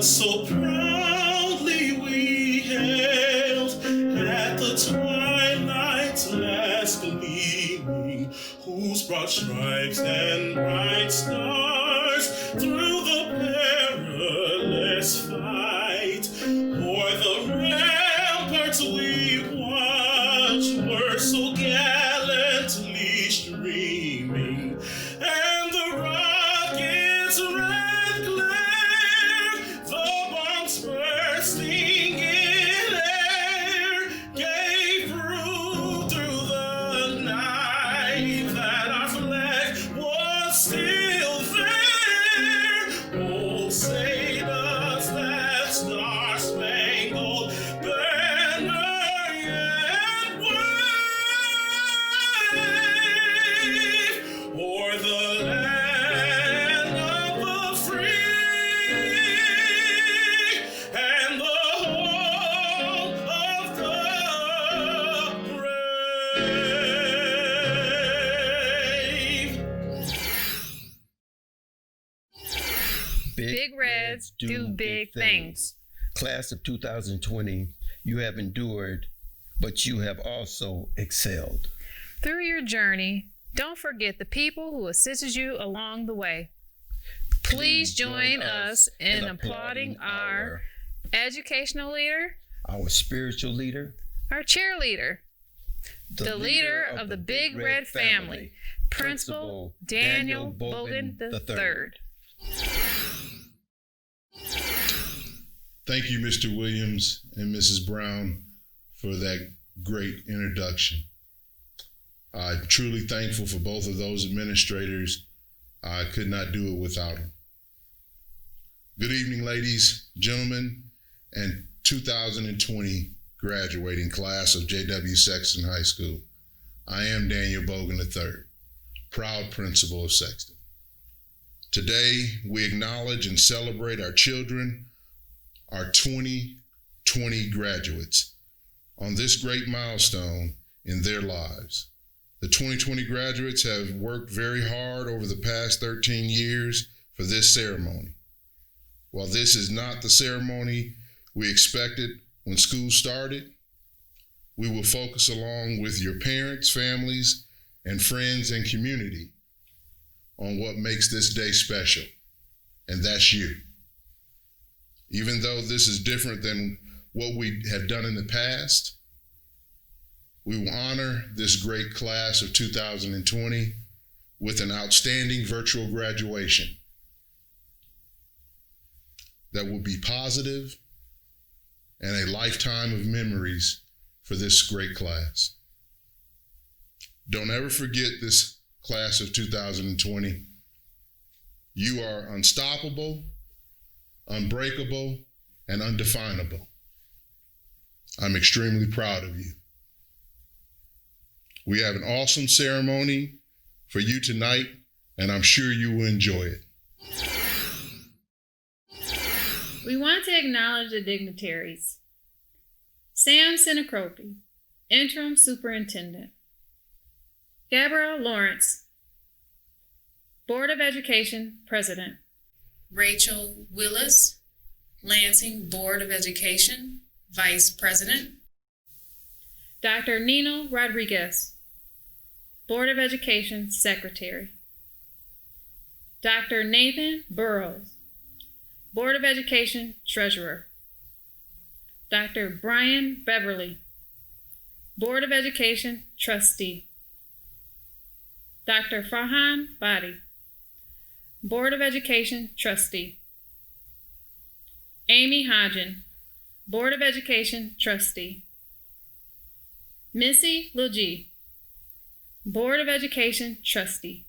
so proudly we hailed at the twilight's last gleaming, whose broad stripes and bright stars through the perilous fight o'er the ramparts we watched were so gallantly streaming, and the rockets' red glare, the bombs bursting in air, gave proof through the night that our flag was still there. Oh, say does that star-spangled banner yet wave o'er the land of the free and the home of the brave. Big Reds do big things. Class of 2020, you have endured, but you have also excelled. Through your journey, don't forget the people who assisted you along the way. Please join us in applauding our educational leader, our spiritual leader, our cheerleader, the leader of the Big Red family, Principal Daniel Bogan III. Thank you, Mr. Williams and Mrs. Brown, for that great introduction. I'm truly thankful for both of those administrators. I could not do it without them. Good evening, ladies, gentlemen, and 2020 graduating class of J.W.Sexton High School. I am Daniel Bogan III, proud principal of Sexton. Today, we acknowledge and celebrate our children, our 2020 graduates, on this great milestone in their lives. The 2020 graduates have worked very hard over the past 13 years for this ceremony. While this is not the ceremony we expected when school started, we will focus along with your parents, families, and friends and community on what makes this day special, and that's you. Even though this is different than what we have done in the past, we will honor this great class of 2020 with an outstanding virtual graduation that will be positive and a lifetime of memories for this great class. Don't ever forget this class of 2020. You are unstoppable, unbreakable, and undefinable. I'm extremely proud of you. We have an awesome ceremony for you tonight, and I'm sure you will enjoy it. We want to acknowledge the dignitaries. Sam Sinacropi, Interim Superintendent. Gabrielle Lawrence, Board of Education President. Rachel Willis, Lansing Board of Education Vice President. Dr. Nino Rodriguez, Board of Education Secretary. Dr. Nathan Burrows, Board of Education Treasurer. Dr. Brian Beverly, Board of Education Trustee. Dr. Farhan Badi, Board of Education Trustee. Amy Hodgen, Board of Education Trustee. Missy Luigi, Board of Education Trustee.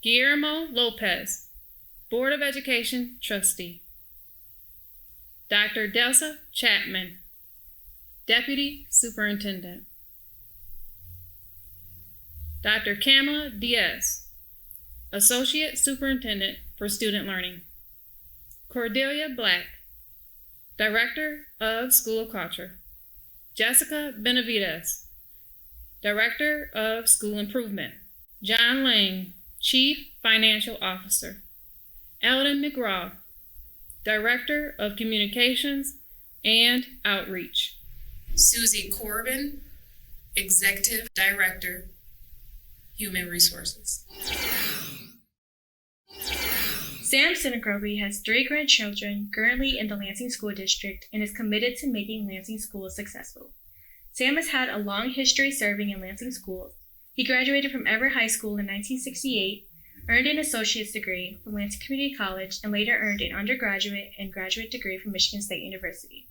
Guillermo Lopez, Board of Education Trustee. Dr. Delsa Chapman, Deputy Superintendent. Dr. Kamala Diaz, Associate Superintendent for Student Learning. Cordelia Black, Director of School of Culture. Jessica Benavides, Director of School Improvement. John Lang, Chief Financial Officer. Eldon McGraw, Director of Communications and Outreach. Susie Corbin, Executive Director, Human Resources. Sam Sinacroby has 3 grandchildren currently in the Lansing School District and is committed to making Lansing schools successful. Sam has had a long history serving in Lansing schools. He graduated from Everett High School in 1968, earned an associate's degree from Lansing Community College, and later earned an undergraduate and graduate degree from Michigan State University.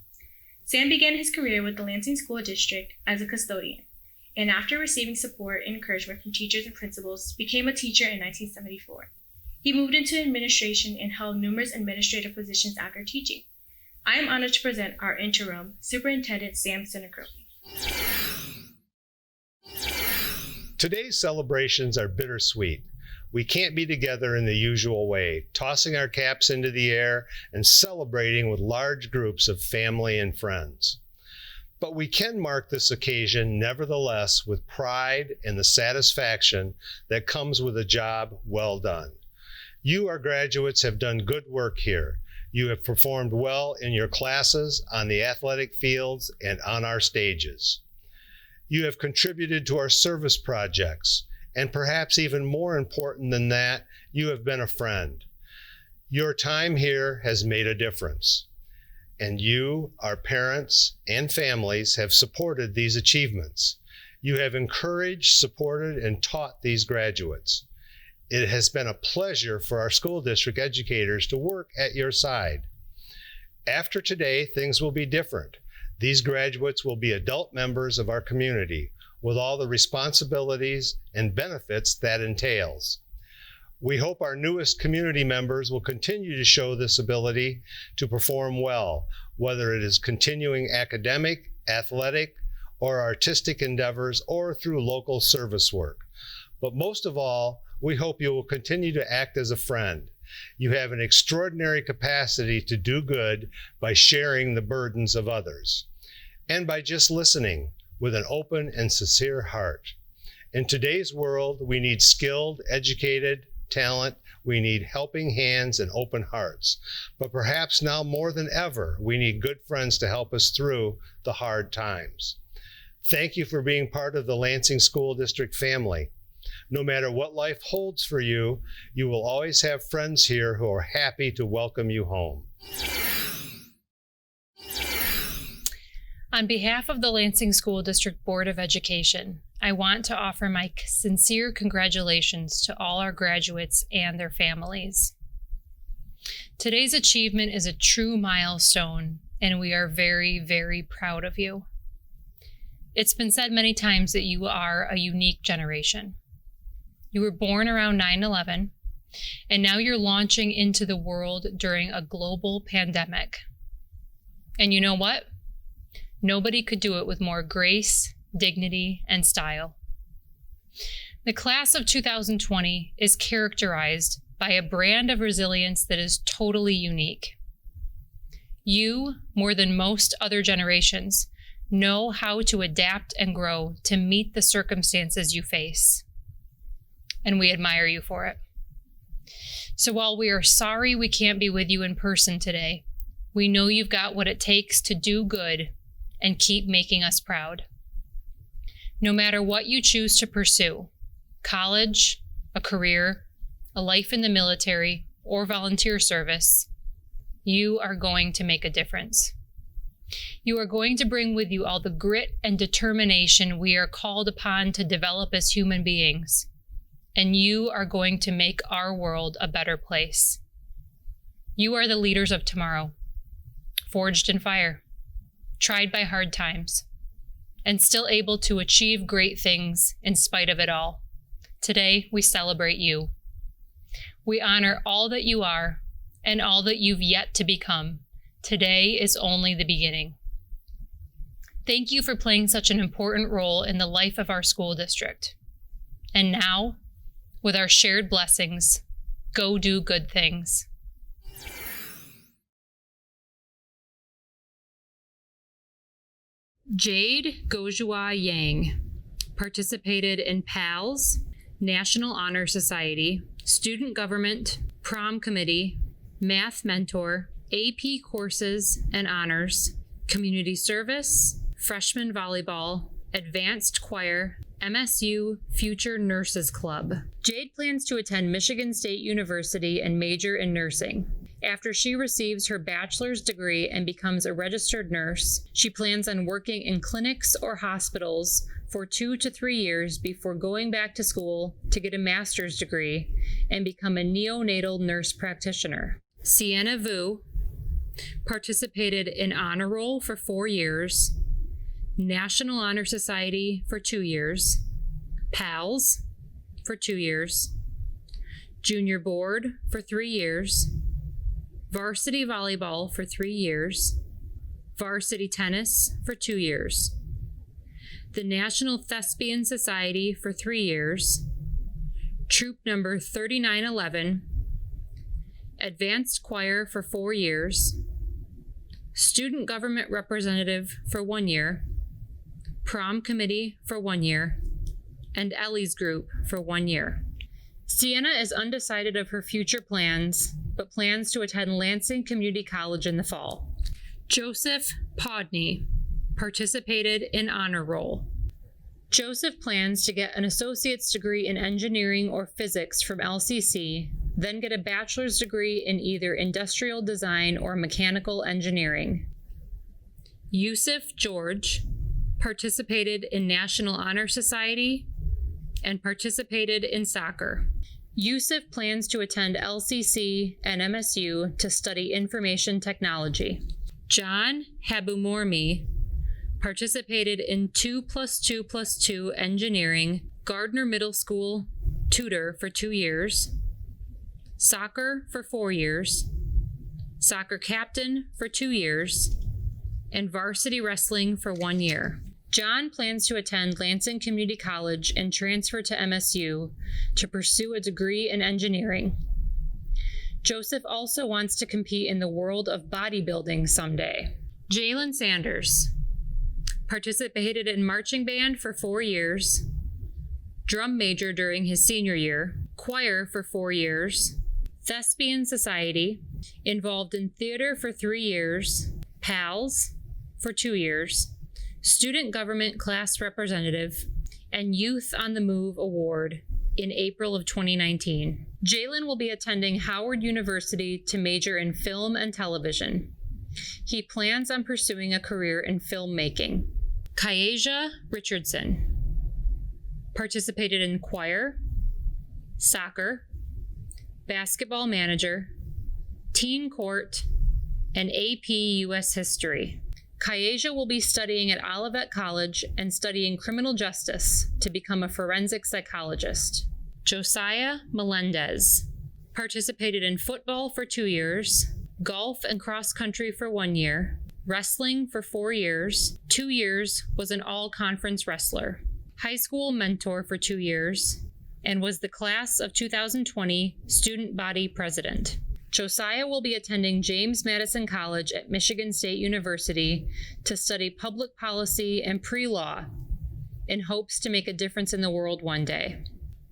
Sam began his career with the Lansing School District as a custodian, and after receiving support and encouragement from teachers and principals, became a teacher in 1974. He moved into administration and held numerous administrative positions after teaching. I am honored to present our interim Superintendent Sam Sinacroby. Today's celebrations are bittersweet. We can't be together in the usual way, tossing our caps into the air and celebrating with large groups of family and friends. But we can mark this occasion, nevertheless, with pride and the satisfaction that comes with a job well done. You, our graduates, have done good work here. You have performed well in your classes, on the athletic fields, and on our stages. You have contributed to our service projects, and perhaps even more important than that, you have been a friend. Your time here has made a difference, and you, our parents and families, have supported these achievements. You have encouraged, supported, and taught these graduates. It has been a pleasure for our school district educators to work at your side. After today, things will be different. These graduates will be adult members of our community with all the responsibilities and benefits that entails. We hope our newest community members will continue to show this ability to perform well, whether it is continuing academic, athletic, or artistic endeavors, or through local service work. But most of all, we hope you will continue to act as a friend. You have an extraordinary capacity to do good by sharing the burdens of others, and by just listening with an open and sincere heart. In today's world, we need skilled, educated talent. We need helping hands and open hearts. But perhaps now more than ever, we need good friends to help us through the hard times. Thank you for being part of the Lansing School District family. No matter what life holds for you, you will always have friends here who are happy to welcome you home. On behalf of the Lansing School District Board of Education, I want to offer my sincere congratulations to all our graduates and their families. Today's achievement is a true milestone, and we are very, very proud of you. It's been said many times that you are a unique generation. You were born around 9/11, and now you're launching into the world during a global pandemic. And you know what? Nobody could do it with more grace, dignity, and style. The class of 2020 is characterized by a brand of resilience that is totally unique. You, more than most other generations, know how to adapt and grow to meet the circumstances you face. And we admire you for it. So while we are sorry we can't be with you in person today, we know you've got what it takes to do good and keep making us proud. No matter what you choose to pursue, college, a career, a life in the military, or volunteer service, you are going to make a difference. You are going to bring with you all the grit and determination we are called upon to develop as human beings. And you are going to make our world a better place. You are the leaders of tomorrow, forged in fire, tried by hard times, and still able to achieve great things in spite of it all. Today, we celebrate you. We honor all that you are and all that you've yet to become. Today is only the beginning. Thank you for playing such an important role in the life of our school district. And now, with our shared blessings, go do good things. Jade Gojua Yang participated in PALS, National Honor Society, Student Government, Prom Committee, Math Mentor, AP courses and honors, community service, freshman volleyball, advanced choir, MSU Future Nurses Club. Jade plans to attend Michigan State University and major in nursing. After she receives her bachelor's degree and becomes a registered nurse, she plans on working in clinics or hospitals for 2 to 3 years before going back to school to get a master's degree and become a neonatal nurse practitioner. Sienna Vu participated in Honor Roll for 4 years, National Honor Society for 2 years, PALS for 2 years, Junior Board for 3 years, Varsity Volleyball for 3 years, Varsity Tennis for 2 years, the National Thespian Society for 3 years, Troop Number 3911, Advanced Choir for 4 years, Student Government Representative for 1 year, Prom Committee for 1 year, and Ellie's Group for 1 year. Sienna is undecided of her future plans, but plans to attend Lansing Community College in the fall. Joseph Podney participated in Honor Roll. Joseph plans to get an associate's degree in engineering or physics from LCC, then get a bachelor's degree in either industrial design or mechanical engineering. Yusuf George participated in National Honor Society and participated in soccer. Yusuf plans to attend LCC and MSU to study information technology. John Habumormi participated in 2+2+2 engineering, Gardner Middle School tutor for 2 years, soccer for 4 years, soccer captain for 2 years, and varsity wrestling for 1 year. John plans to attend Lansing Community College and transfer to MSU to pursue a degree in engineering. Joseph also wants to compete in the world of bodybuilding someday. Jalen Sanders participated in marching band for 4 years, drum major during his senior year, choir for 4 years, Thespian Society, involved in theater for 3 years, PALS for 2 years, Student Government Class Representative, and Youth on the Move Award in April of 2019. Jalen will be attending Howard University to major in film and television. He plans on pursuing a career in filmmaking. Kyasia Richardson participated in choir, soccer, basketball manager, teen court, and AP US History. Kyasia will be studying at Olivet College and studying criminal justice to become a forensic psychologist. Josiah Melendez participated in football for 2 years, golf and cross country for 1 year, wrestling for 4 years. 2 years was an all-conference wrestler, high school mentor for 2 years, and was the class of 2020 student body president. Josiah will be attending James Madison College at Michigan State University to study public policy and pre-law in hopes to make a difference in the world one day.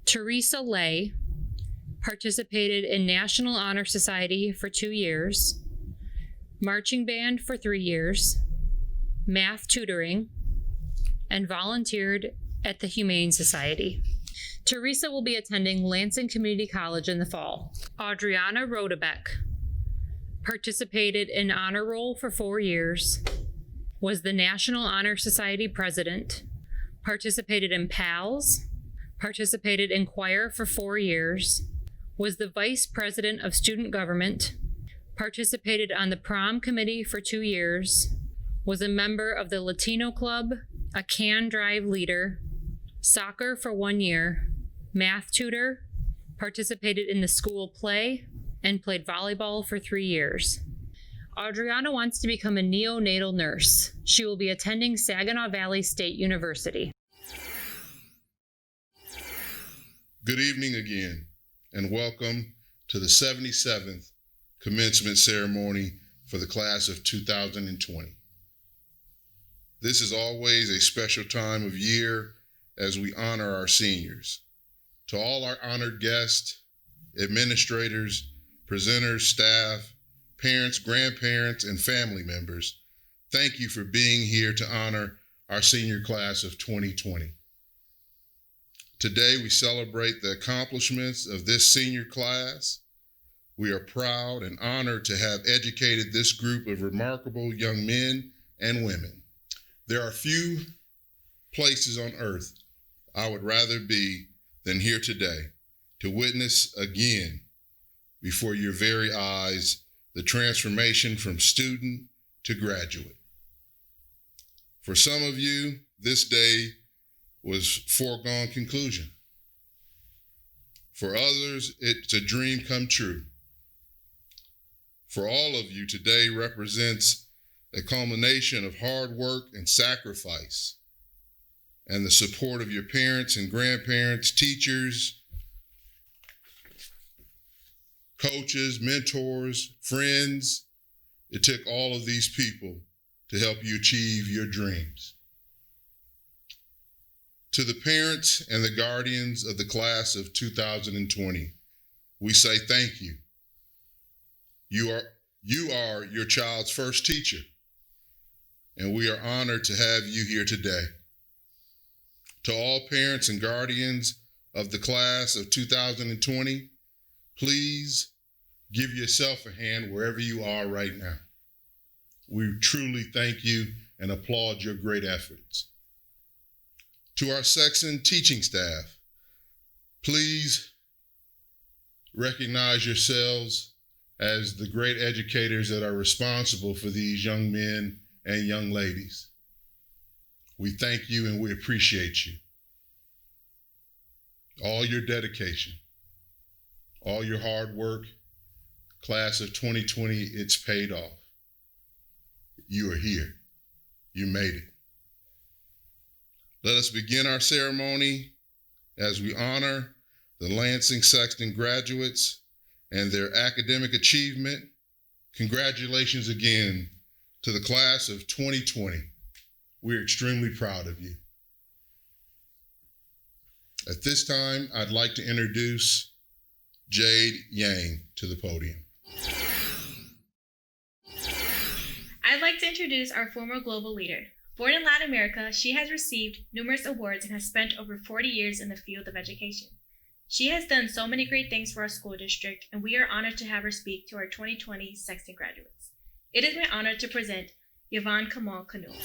Teresa Lay participated in National Honor Society for 2 years, marching band for 3 years, math tutoring, and volunteered at the Humane Society. Teresa will be attending Lansing Community College in the fall. Adriana Rodebeck participated in Honor Roll for 4 years, was the National Honor Society president, participated in PALS, participated in choir for 4 years, was the vice president of student government, participated on the prom committee for 2 years, was a member of the Latino Club, a can drive leader, soccer for 1 year, math tutor, participated in the school play, and played volleyball for 3 years. Adriana wants to become a neonatal nurse. She will be attending Saginaw Valley State University. Good evening again, and welcome to the 77th commencement ceremony for the class of 2020. This is always a special time of year as we honor our seniors. To all our honored guests, administrators, presenters, staff, parents, grandparents, and family members, thank you for being here to honor our senior class of 2020. Today, we celebrate the accomplishments of this senior class. We are proud and honored to have educated this group of remarkable young men and women. There are few places on earth I would rather be than here today to witness again before your very eyes the transformation from student to graduate. For some of you, this day was foregone conclusion. For others, it's a dream come true. For all of you, today represents a culmination of hard work and sacrifice and the support of your parents and grandparents, teachers, coaches, mentors, friends. It took all of these people to help you achieve your dreams. To the parents and the guardians of the class of 2020, we say thank you. You are your child's first teacher, and we are honored to have you here today. To all parents and guardians of the class of 2020, please give yourself a hand wherever you are right now. We truly thank you and applaud your great efforts. To our Sexton teaching staff, please recognize yourselves as the great educators that are responsible for these young men and young ladies. We thank you and we appreciate you. All your dedication, all your hard work, class of 2020, it's paid off. You are here. You made it. Let us begin our ceremony as we honor the Lansing Sexton graduates and their academic achievement. Congratulations again to the class of 2020. We're extremely proud of you. At this time, I'd like to introduce Jade Yang to the podium. I'd like to introduce our former global leader. Born in Latin America, she has received numerous awards and has spent over 40 years in the field of education. She has done so many great things for our school district, and we are honored to have her speak to our 2020 Sexton graduates. It is my honor to present Yvonne Kamal Kanul.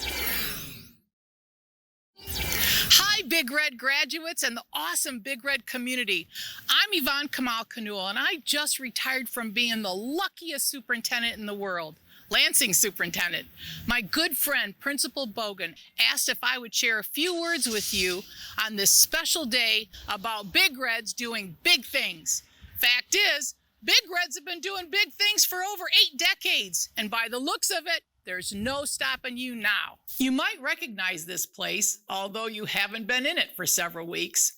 Hi, Big Red graduates and the awesome Big Red community. I'm Yvonne Kamal Kanul, and I just retired from being the luckiest superintendent in the world, Lansing superintendent. My good friend, Principal Bogan, asked if I would share a few words with you on this special day about Big Reds doing big things. Fact is, Big Reds have been doing big things for over 8 decades, and by the looks of it, there's no stopping you now. You might recognize this place, although you haven't been in it for several weeks.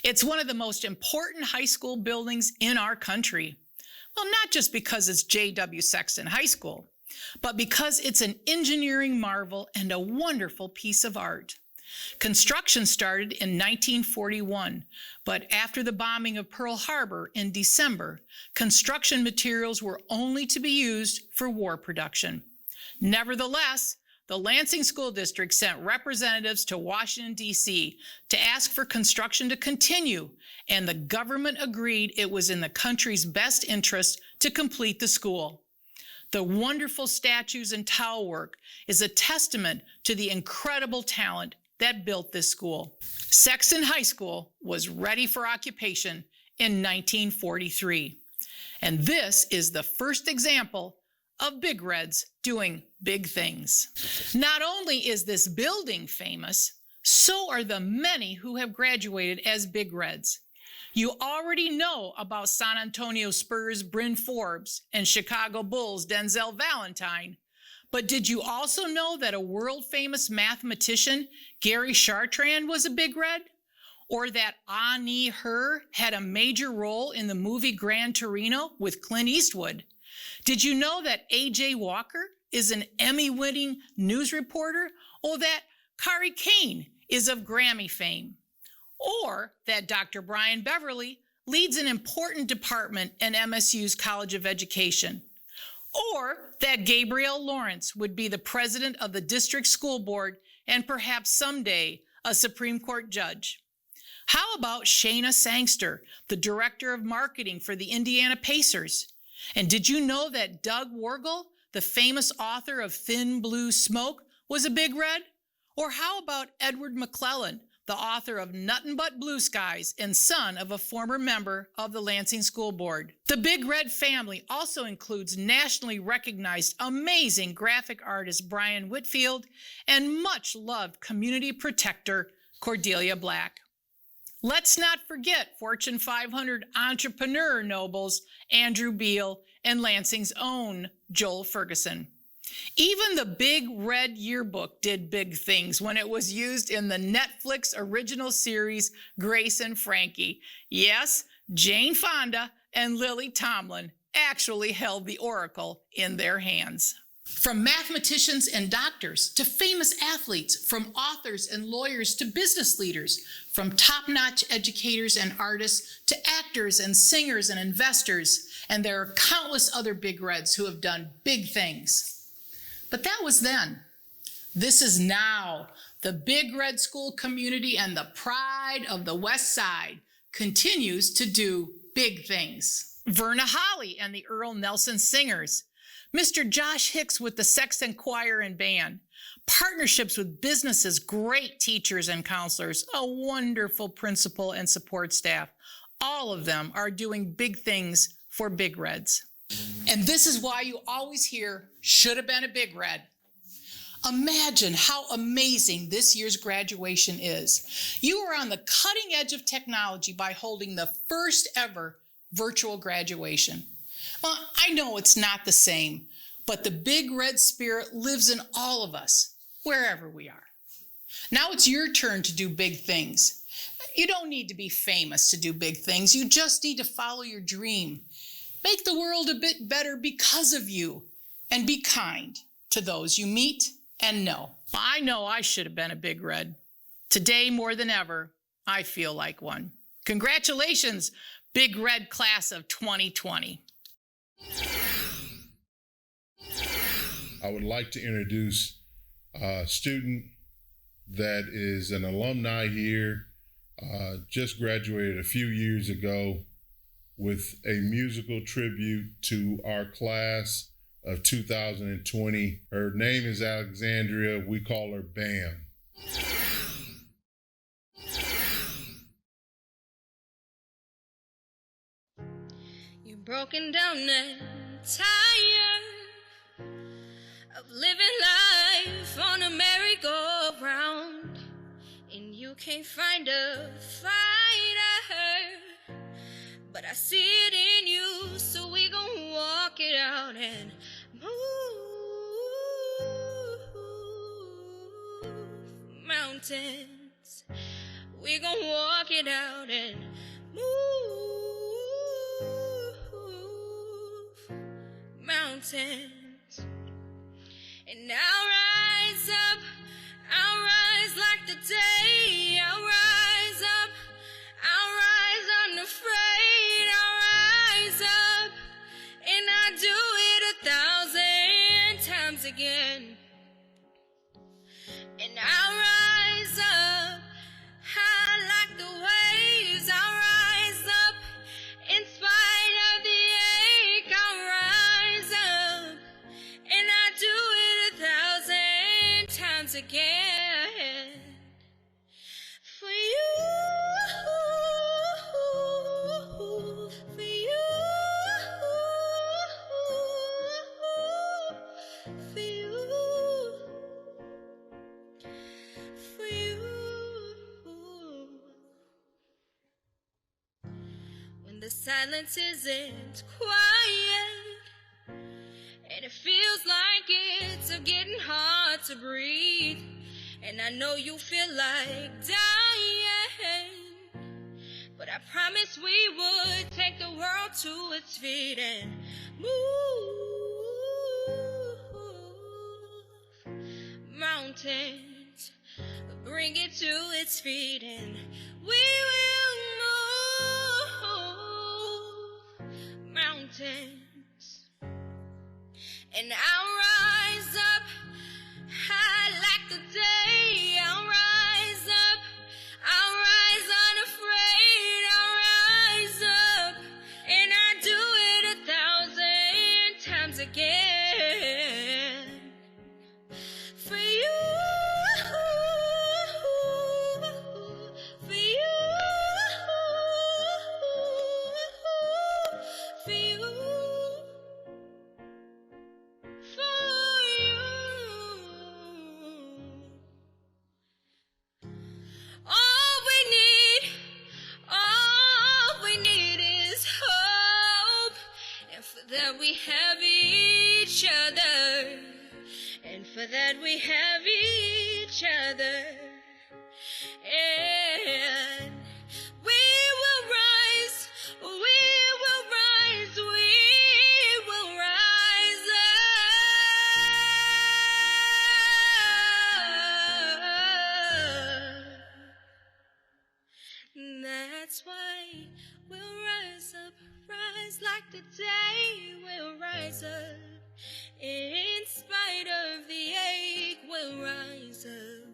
It's one of the most important high school buildings in our country. Well, not just because it's J.W.Sexton High School, but because it's an engineering marvel and a wonderful piece of art. Construction started in 1941, but after the bombing of Pearl Harbor in December, construction materials were only to be used for war production. Nevertheless, the Lansing School District sent representatives to Washington, D.C. to ask for construction to continue, and the government agreed it was in the country's best interest to complete the school. The wonderful statues and tile work is a testament to the incredible talent that built this school. Sexton High School was ready for occupation in 1943. And this is the first example of Big Reds doing big things. Not only is this building famous, so are the many who have graduated as Big Reds. You already know about San Antonio Spurs' Bryn Forbes and Chicago Bulls' Denzel Valentine, but did you also know that a world-famous mathematician, Gary Chartrand, was a Big Red? Or that Ani Her had a major role in the movie Gran Torino with Clint Eastwood? Did you know that A.J. Walker is an Emmy-winning news reporter? Or that Kari Kane is of Grammy fame? Or that Dr. Brian Beverly leads an important department in MSU's College of Education? Or that Gabrielle Lawrence would be the president of the district school board and perhaps someday a Supreme Court judge. How about Shayna Sangster, the director of marketing for the Indiana Pacers? And did you know that Doug Wargel, the famous author of Thin Blue Smoke, was a Big Red? Or how about Edward McClellan, the author of Nuttin' But Blue Skies and son of a former member of the Lansing School Board? The Big Red family also includes nationally recognized amazing graphic artist Brian Whitfield and much loved community protector Cordelia Black. Let's not forget Fortune 500 entrepreneur nobles Andrew Beal and Lansing's own Joel Ferguson. Even the Big Red Yearbook did big things when it was used in the Netflix original series Grace and Frankie. Yes, Jane Fonda and Lily Tomlin actually held the oracle in their hands. From mathematicians and doctors to famous athletes, from authors and lawyers to business leaders, from top-notch educators and artists to actors and singers and investors, and there are countless other Big Reds who have done big things. But that was then. This is now. The Big Red school community and the pride of the West Side continues to do big things. Verna Holly and the Earl Nelson Singers, Mr. Josh Hicks with the Sexton Choir and Band, partnerships with businesses, great teachers and counselors, a wonderful principal and support staff. All of them are doing big things for Big Reds. And this is why you always hear, should have been a Big Red. Imagine how amazing this year's graduation is. You are on the cutting edge of technology by holding the first ever virtual graduation. Well, I know it's not the same, but the Big Red spirit lives in all of us, wherever we are. Now it's your turn to do big things. You don't need to be famous to do big things. You just need to follow your dream. Make the world a bit better because of you, and be kind to those you meet and know. I know I should have been a Big Red. Today, more than ever, I feel like one. Congratulations, Big Red class of 2020. I would like to introduce a student that is an alumni here, just graduated a few years ago with a musical tribute to our class of 2020. Her name is Alexandria. We call her Bam. You're broken down and tired of living life on a merry-go-round, and you can't find a fighter, but I see it in you, so we gon' walk it out and move mountains. We gon' walk it out and move mountains. And I'll rise up, I'll rise like the day. I'll rise up, I'll rise unafraid. I'll rise up, and I do it 1,000 times again. And I'll rise up, high like the waves. I'll rise up, in spite of the ache. I'll rise up, and I do it 1,000 times again. For you, for you, for you, for you. When the silence isn't quiet, and it feels like it's getting hard to breathe, and I know you feel like dying, but I promised we would take the world to its feet and move mountains, bring it to its feet, and we will move mountains. and I'll rise up high like the day. I'll rise up, I'll rise unafraid. I'll rise up, and I do it 1,000 times again. For you, for you, for you, for you. All we need is hope, and for that we have each other, and for that we have each other, and we will rise, we will rise, we will rise up. That's why we'll rise up, rise like the day. We'll rise up, in spite of the ache. We'll rise up,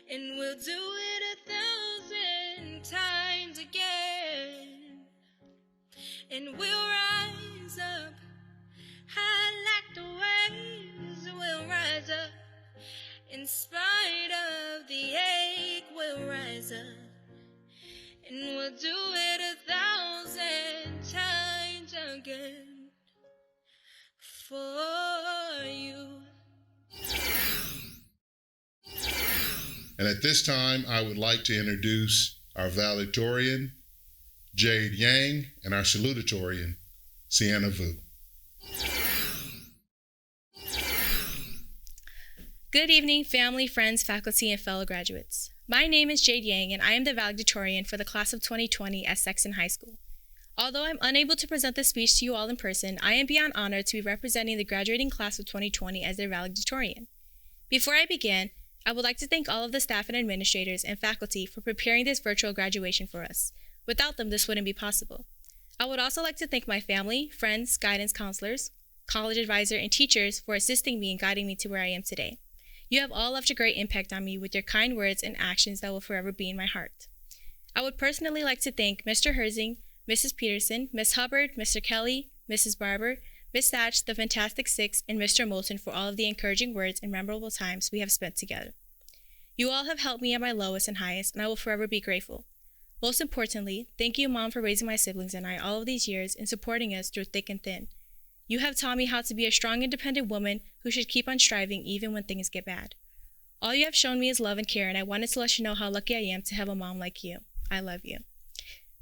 and we'll do it 1,000 times again. And we'll rise up, high like the waves. We'll rise up, in spite of the ache. We'll rise up, and we'll do it 1,000 times again for you. And at this time, I would like to introduce our valedictorian, Jade Yang, and our salutatorian, Sienna Vu. Good evening, family, friends, faculty, and fellow graduates. My name is Jade Yang, and I am the valedictorian for the class of 2020 at Sexton High School. Although I'm unable to present this speech to you all in person, I am beyond honored to be representing the graduating class of 2020 as their valedictorian. Before I begin, I would like to thank all of the staff and administrators and faculty for preparing this virtual graduation for us. Without them, this wouldn't be possible. I would also like to thank my family, friends, guidance counselors, college advisor, and teachers for assisting me and guiding me to where I am today. You have all left a great impact on me with your kind words and actions that will forever be in my heart. I would personally like to thank Mr. Herzing, Mrs. Peterson, Ms. Hubbard, Mr. Kelly, Mrs. Barber, Ms. Thatch, the Fantastic Six, and Mr. Moulton for all of the encouraging words and memorable times we have spent together. You all have helped me at my lowest and highest, and I will forever be grateful. Most importantly, thank you, Mom, for raising my siblings and I all of these years and supporting us through thick and thin. You have taught me how to be a strong, independent woman who should keep on striving even when things get bad. All you have shown me is love and care, and I wanted to let you know how lucky I am to have a mom like you. I love you.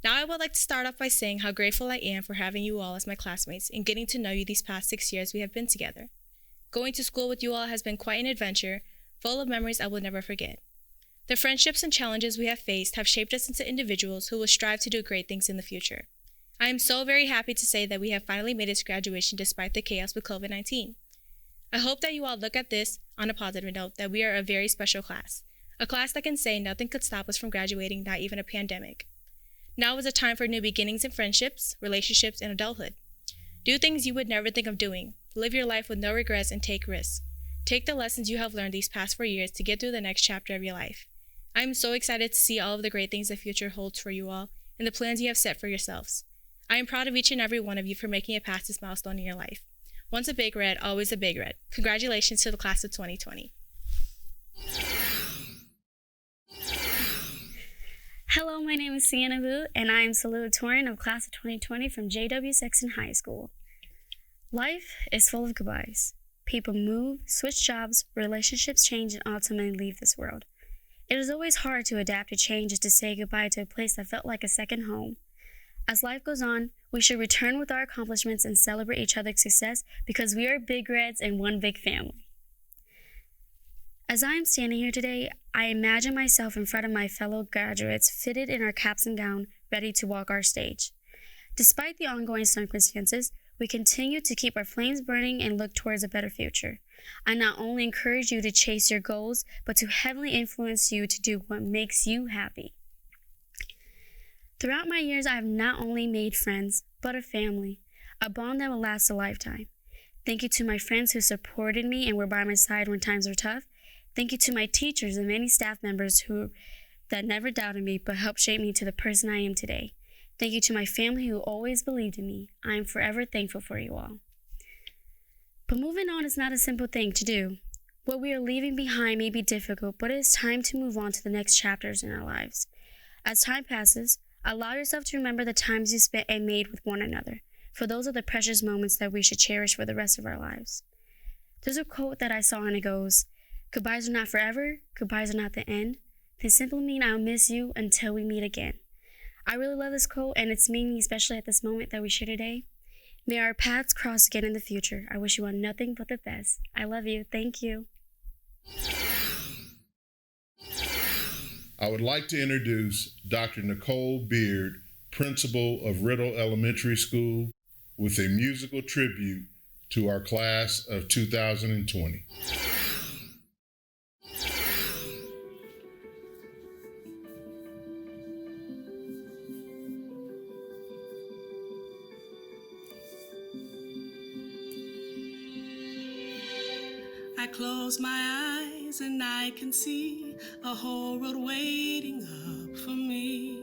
Now I would like to start off by saying how grateful I am for having you all as my classmates and getting to know you these past 6 years we have been together. Going to school with you all has been quite an adventure, full of memories I will never forget. The friendships and challenges we have faced have shaped us into individuals who will strive to do great things in the future. I am so very happy to say that we have finally made it to graduation despite the chaos with COVID-19. I hope that you all look at this on a positive note, that we are a very special class. A class that can say nothing could stop us from graduating, not even a pandemic. Now is a time for new beginnings in friendships, relationships, and adulthood. Do things you would never think of doing. Live your life with no regrets and take risks. Take the lessons you have learned these past 4 years to get through the next chapter of your life. I am so excited to see all of the great things the future holds for you all and the plans you have set for yourselves. I am proud of each and every one of you for making it past this milestone in your life. Once a Big Red, always a Big Red. Congratulations to the class of 2020. Hello, my name is Sienna Vu, and I am salutatorian of class of 2020 from J.W.Sexton High School. Life is full of goodbyes. People move, switch jobs, relationships change, and ultimately leave this world. It is always hard to adapt to change and to say goodbye to a place that felt like a second home. As life goes on, we should return with our accomplishments and celebrate each other's success because we are Big Reds and one big family. As I am standing here today, I imagine myself in front of my fellow graduates, fitted in our caps and gown, ready to walk our stage. Despite the ongoing circumstances, we continue to keep our flames burning and look towards a better future. I not only encourage you to chase your goals, but to heavily influence you to do what makes you happy. Throughout my years, I have not only made friends, but a family, a bond that will last a lifetime. Thank you to my friends who supported me and were by my side when times were tough. Thank you to my teachers and many staff members that never doubted me but helped shape me to the person I am today. Thank you to my family who always believed in me. I am forever thankful for you all. But moving on is not a simple thing to do. What we are leaving behind may be difficult, but it is time to move on to the next chapters in our lives. As time passes, allow yourself to remember the times you spent and made with one another, for those are the precious moments that we should cherish for the rest of our lives. There's a quote that I saw and it goes, "Goodbyes are not forever, goodbyes are not the end. They simply mean I'll miss you until we meet again." I really love this quote and its meaning, especially at this moment that we share today. May our paths cross again in the future. I wish you all nothing but the best. I love you. Thank you. I would like to introduce Dr. Nicole Beard, principal of Riddle Elementary School, with a musical tribute to our class of 2020. I close my eyes and I can see a whole world waiting up for me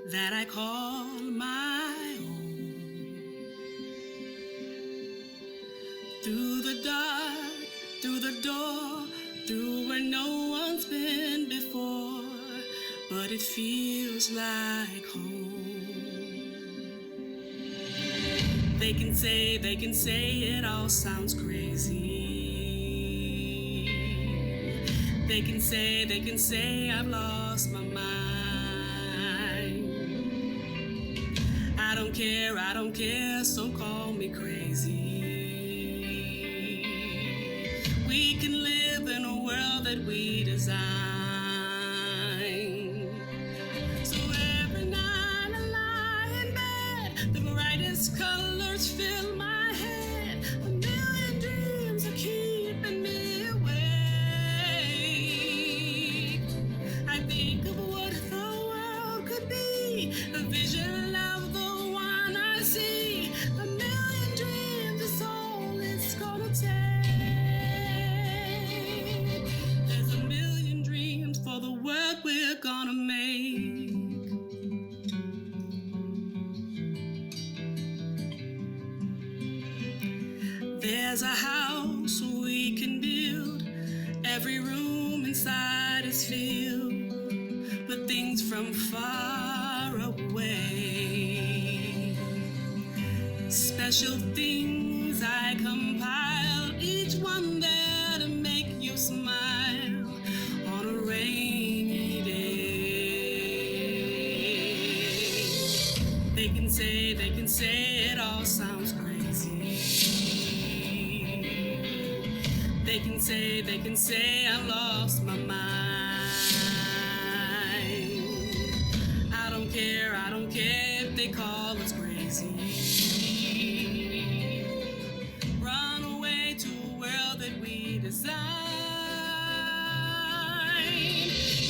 that I call my own. Through the dark, through the door, through where no one's been before, but it feels like home. They can say it all sounds crazy. They can say I've lost my mind. I don't care, so call me crazy. We can live in a world that we design. So every night I lie in bed, the brightest colors fill my head. A million dreams are keeping me awake. I think of what the world could be, a vision of the one I see. A million dreams is all it's gonna take. There's a million dreams for the world we're gonna make. There's a house we can build. Every room inside is filled with things from far away. Special things I compiled, each one there to make you smile on a rainy day. They can say it all sounds crazy. They can say I lost my mind. I don't care if they call us crazy. Run away to a world that we design.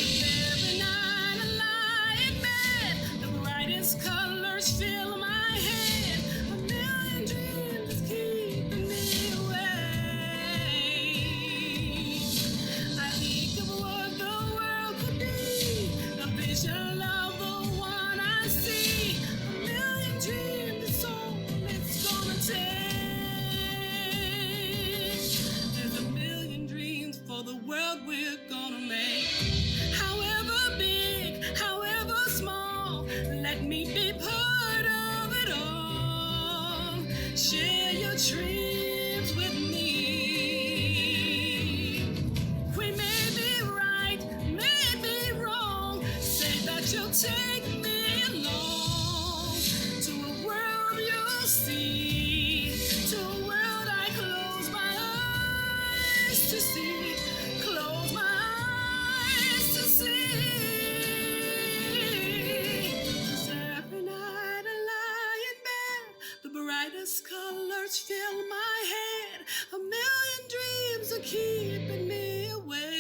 If every night I lie in bed, the brightest colors fill my head. A million dreams is keeping me awake. I think of what the world could be, a vision of the one I see. A million dreams is all it's gonna take. There's a million dreams for the world we're gonna make. However big, however small, let me be part of it all. Share your dreams with me. We may be right, may be wrong. Say that you'll take me along to a world you'll see, to a world I close my eyes to see, close my eyes to see. 'Cause every night I lie in bed, the brightest colors fill my head. A million dreams are keeping me awake.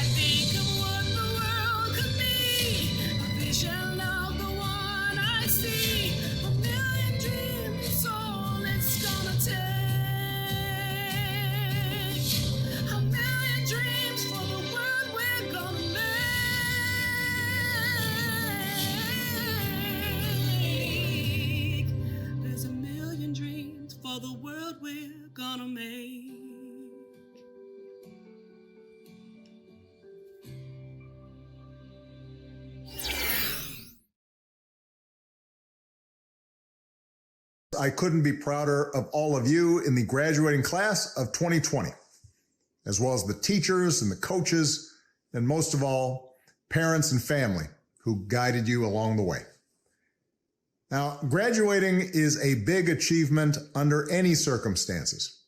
I think of what the world could be, a vision of the one I see. A million dreams is for the world we're gonna make. I couldn't be prouder of all of you in the graduating class of 2020, as well as the teachers and the coaches, and most of all, parents and family who guided you along the way. Now, graduating is a big achievement under any circumstances.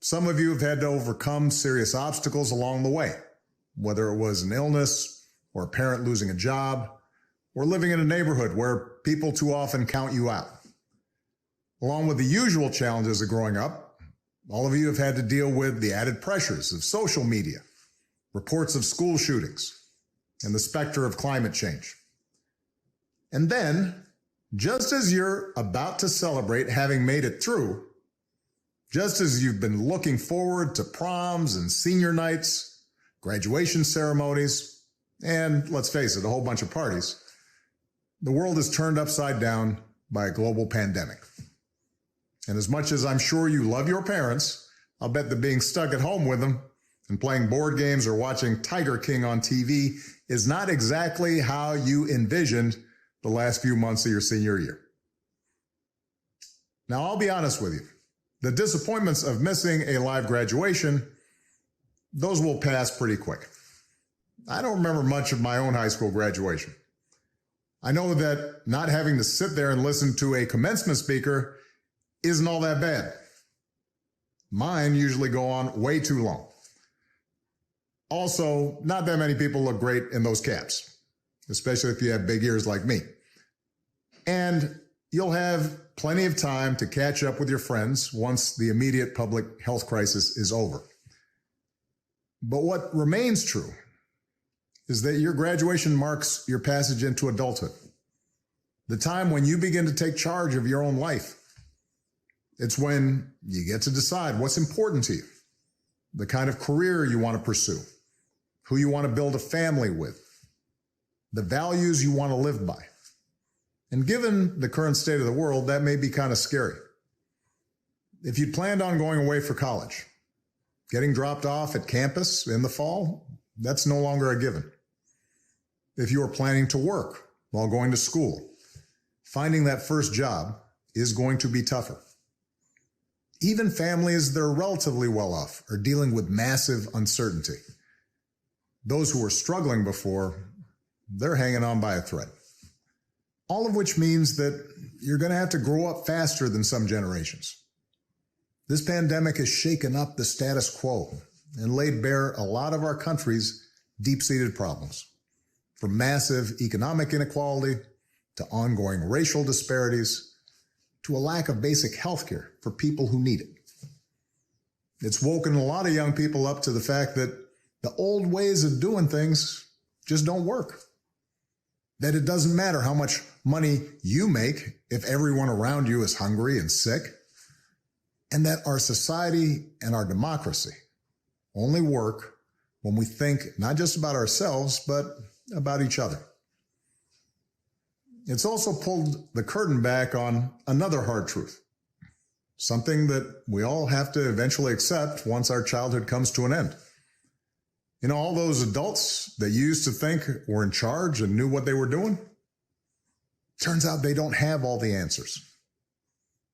Some of you have had to overcome serious obstacles along the way, whether it was an illness or a parent losing a job or living in a neighborhood where people too often count you out. Along with the usual challenges of growing up, all of you have had to deal with the added pressures of social media, reports of school shootings, and the specter of climate change. And then, just as you're about to celebrate having made it through, just as you've been looking forward to proms and senior nights, graduation ceremonies, and let's face it, a whole bunch of parties, the world is turned upside down by a global pandemic. And as much as I'm sure you love your parents, I'll bet that being stuck at home with them and playing board games or watching Tiger King on TV is not exactly how you envisioned the last few months of your senior year. Now, I'll be honest with you. The disappointments of missing a live graduation, those will pass pretty quick. I don't remember much of my own high school graduation. I know that not having to sit there and listen to a commencement speaker isn't all that bad. Mine usually go on way too long. Also, not that many people look great in those caps, especially if you have big ears like me. And you'll have plenty of time to catch up with your friends once the immediate public health crisis is over. But what remains true is that your graduation marks your passage into adulthood, the time when you begin to take charge of your own life. It's when you get to decide what's important to you, the kind of career you want to pursue, who you want to build a family with, the values you want to live by. And given the current state of the world, that may be kind of scary. If you'd planned on going away for college, getting dropped off at campus in the fall, that's no longer a given. If you are planning to work while going to school, finding that first job is going to be tougher. Even families that are relatively well off are dealing with massive uncertainty. Those who were struggling before, they're hanging on by a thread. All of which means that you're going to have to grow up faster than some generations. This pandemic has shaken up the status quo and laid bare a lot of our country's deep-seated problems, from massive economic inequality to ongoing racial disparities, to a lack of basic health care for people who need it. It's woken a lot of young people up to the fact that the old ways of doing things just don't work. That it doesn't matter how much money you make if everyone around you is hungry and sick. And that our society and our democracy only work when we think not just about ourselves, but about each other. It's also pulled the curtain back on another hard truth, something that we all have to eventually accept once our childhood comes to an end. You know, all those adults that you used to think were in charge and knew what they were doing, turns out they don't have all the answers.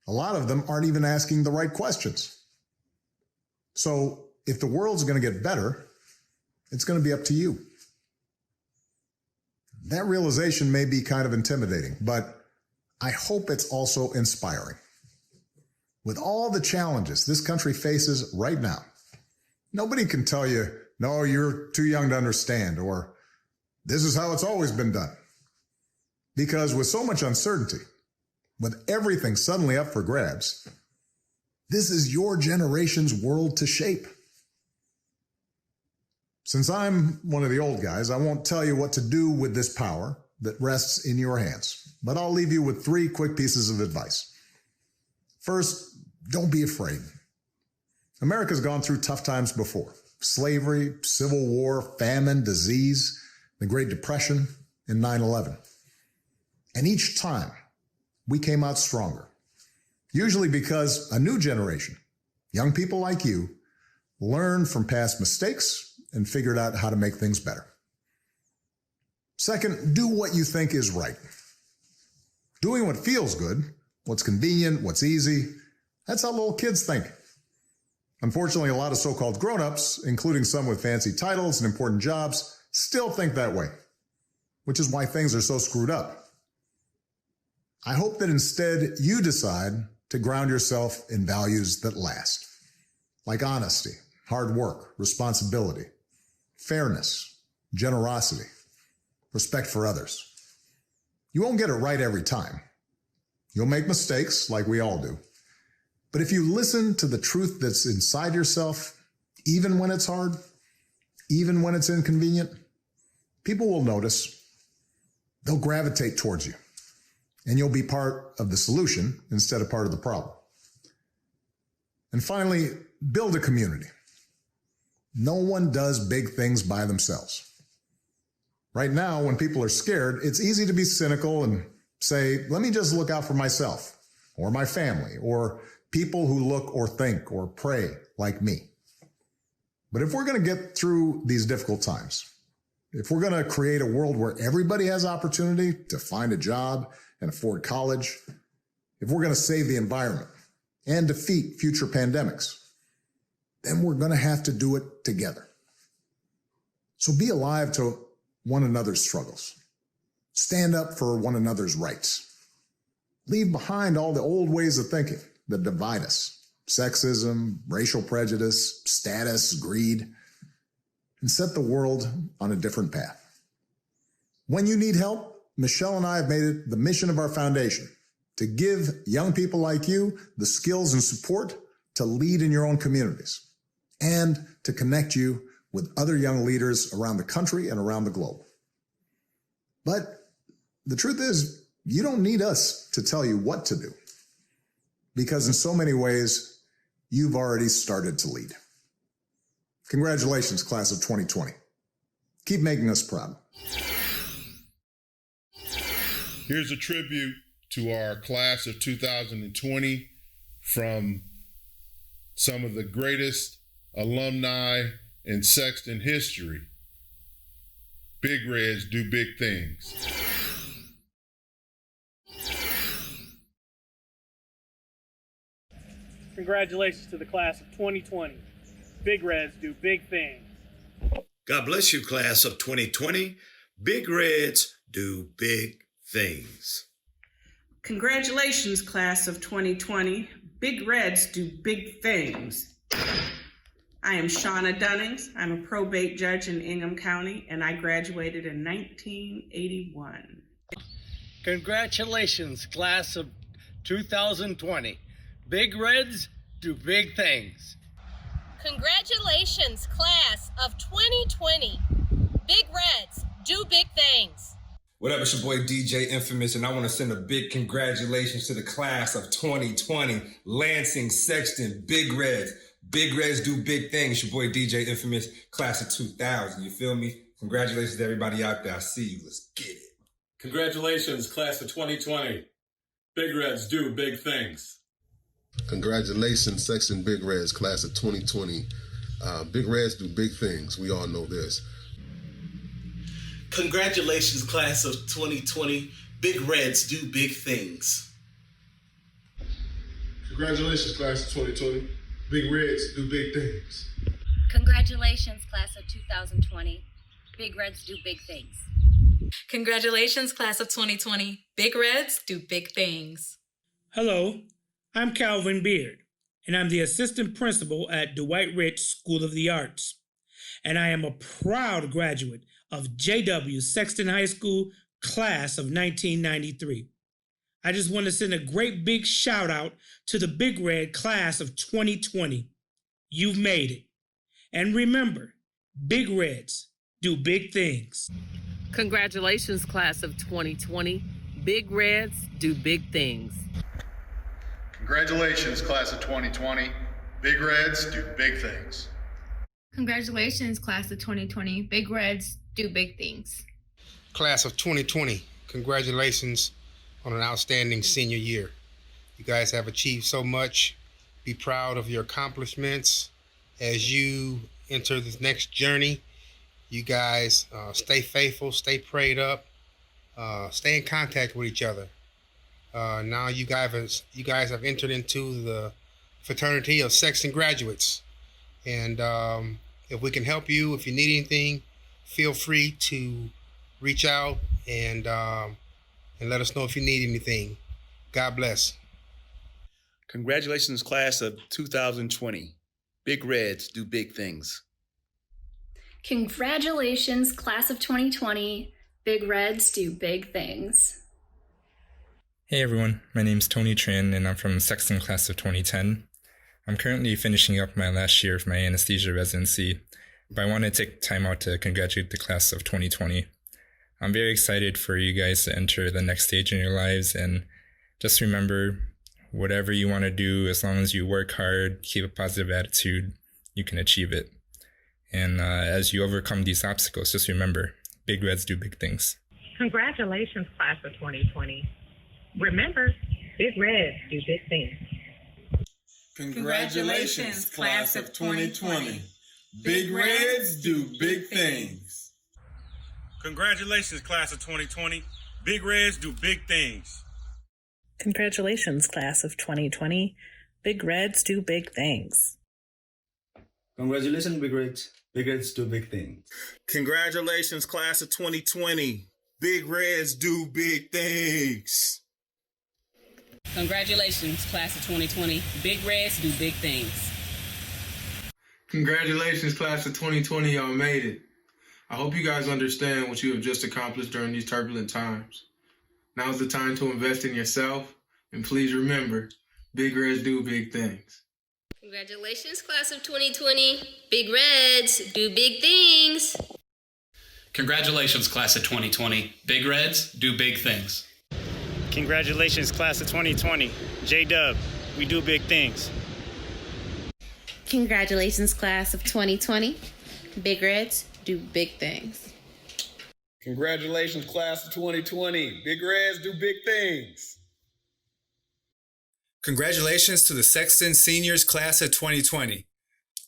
A lot of them aren't even asking the right questions. So if the world's going to get better, it's going to be up to you. That realization may be kind of intimidating, but I hope it's also inspiring. With all the challenges this country faces right now, nobody can tell you, no, you're too young to understand, or this is how it's always been done. Because with so much uncertainty, with everything suddenly up for grabs, this is your generation's world to shape. Since I'm one of the old guys, I won't tell you what to do with this power that rests in your hands, but I'll leave you with 3 quick pieces of advice. First, don't be afraid. America's gone through tough times before. Slavery, civil war, famine, disease, the Great Depression, and 9/11. And each time, we came out stronger. Usually because a new generation, young people like you, learned from past mistakes and figured out how to make things better. Second, do what you think is right. Doing what feels good, what's convenient, what's easy, that's how little kids think. Unfortunately, a lot of so-called grown-ups, including some with fancy titles and important jobs, still think that way, which is why things are so screwed up. I hope that instead you decide to ground yourself in values that last, like honesty, hard work, responsibility, fairness, generosity, respect for others. You won't get it right every time. You'll make mistakes like we all do. But if you listen to the truth that's inside yourself, even when it's hard, even when it's inconvenient, people will notice. They'll gravitate towards you. And you'll be part of the solution instead of part of the problem. And finally, build a community. No one does big things by themselves. Right now, when people are scared, it's easy to be cynical and say, let me just look out for myself or my family or people who look or think or pray like me. But if we're going to get through these difficult times, if we're going to create a world where everybody has opportunity to find a job and afford college, if we're going to save the environment and defeat future pandemics, then we're going to have to do it together. So be alive to one another's struggles. Stand up for one another's rights. Leave behind all the old ways of thinking that divide us: sexism, racial prejudice, status, greed, and set the world on a different path. When you need help, Michelle and I have made it the mission of our foundation to give young people like you the skills and support to lead in your own communities and to connect you with other young leaders around the country and around the globe. But the truth is, you don't need us to tell you what to do, because in so many ways, you've already started to lead. Congratulations, class of 2020. Keep making us proud. Here's a tribute to our class of 2020 from some of the greatest alumni in Sexton history. Big Reds do big things. Congratulations to the class of 2020. Big Reds do big things. God bless you, class of 2020. Big Reds do big things. Congratulations, class of 2020. Big Reds do big things. I am Shauna Dunnings. I'm a probate judge in Ingham County, and I graduated in 1981. Congratulations, class of 2020. Big Reds do big things. Congratulations, class of 2020. Big Reds do big things. What up, it's your boy DJ Infamous, and I want to send a big congratulations to the class of 2020. Lansing, Sexton, Big Reds. Big Reds do big things. Your boy DJ Infamous, class of 2000. You feel me? Congratulations to everybody out there. I see you. Let's get it. Congratulations, class of 2020. Big Reds do big things. Congratulations, Sexton Big Reds, class of 2020. Big Reds do big things. We all know this. Congratulations, class of 2020. Big Reds do big things. Congratulations, class of 2020. Big Reds do big things. Congratulations, class of 2020. Big Reds do big things. Congratulations, class of 2020. Big Reds do big things. Hello, I'm Calvin Beard, and I'm the assistant principal at Dwight Rich School of the Arts. And I am a proud graduate of J.W.Sexton High School, class of 1993. I just want to send a great big shout out to the Big Red class of 2020. You've made it. And remember, Big Reds do big things. Congratulations, class of 2020. Big Reds do big things. Congratulations, class of 2020. Big Reds do big things. Congratulations, class of 2020. Big Reds do big things. Class of 2020, congratulations on an outstanding senior year. You guys have achieved so much. Be proud of your accomplishments as you enter this next journey. You guys stay faithful, stay prayed up, stay in contact with each other. Now you guys have entered into the fraternity of Sexton graduates. And if we can help you, if you need anything, feel free to reach out and let us know if you need anything. God bless. Congratulations, class of 2020. Big Reds do big things. Congratulations, class of 2020. Big Reds do big things. Hey everyone, my name's Tony Trin and I'm from Sexton class of 2010. I'm currently finishing up my last year of my anesthesia residency, but I want to take time out to congratulate the class of 2020. I'm very excited for you guys to enter the next stage in your lives, and just remember, whatever you want to do, as long as you work hard, keep a positive attitude, you can achieve it. And as you overcome these obstacles, just remember, big reds do big things. Congratulations, class of 2020. Remember, big reds do big things. Congratulations, class of 2020. Big Reds do big things. Congratulations, class of 2020. Big Reds do big things. Congratulations, class of 2020. Big Reds do big things. Congratulations, Big Reds. Big Reds do big things. Congratulations, class of 2020. Big Reds do big things. Congratulations, class of 2020. Big Reds do big things. Congratulations, class of 2020. Y'all made it. I hope you guys understand what you have just accomplished during these turbulent times. Now's the time to invest in yourself, and please remember, big reds do big things. Congratulations, class of 2020. Big Reds do big things. Congratulations, class of 2020. Big Reds do big things. Congratulations, class of 2020. J.W., we do big things. Congratulations, class of 2020. Big Reds do big things. Congratulations, class of 2020. Big Reds do big things. Congratulations to the Sexton Seniors class of 2020.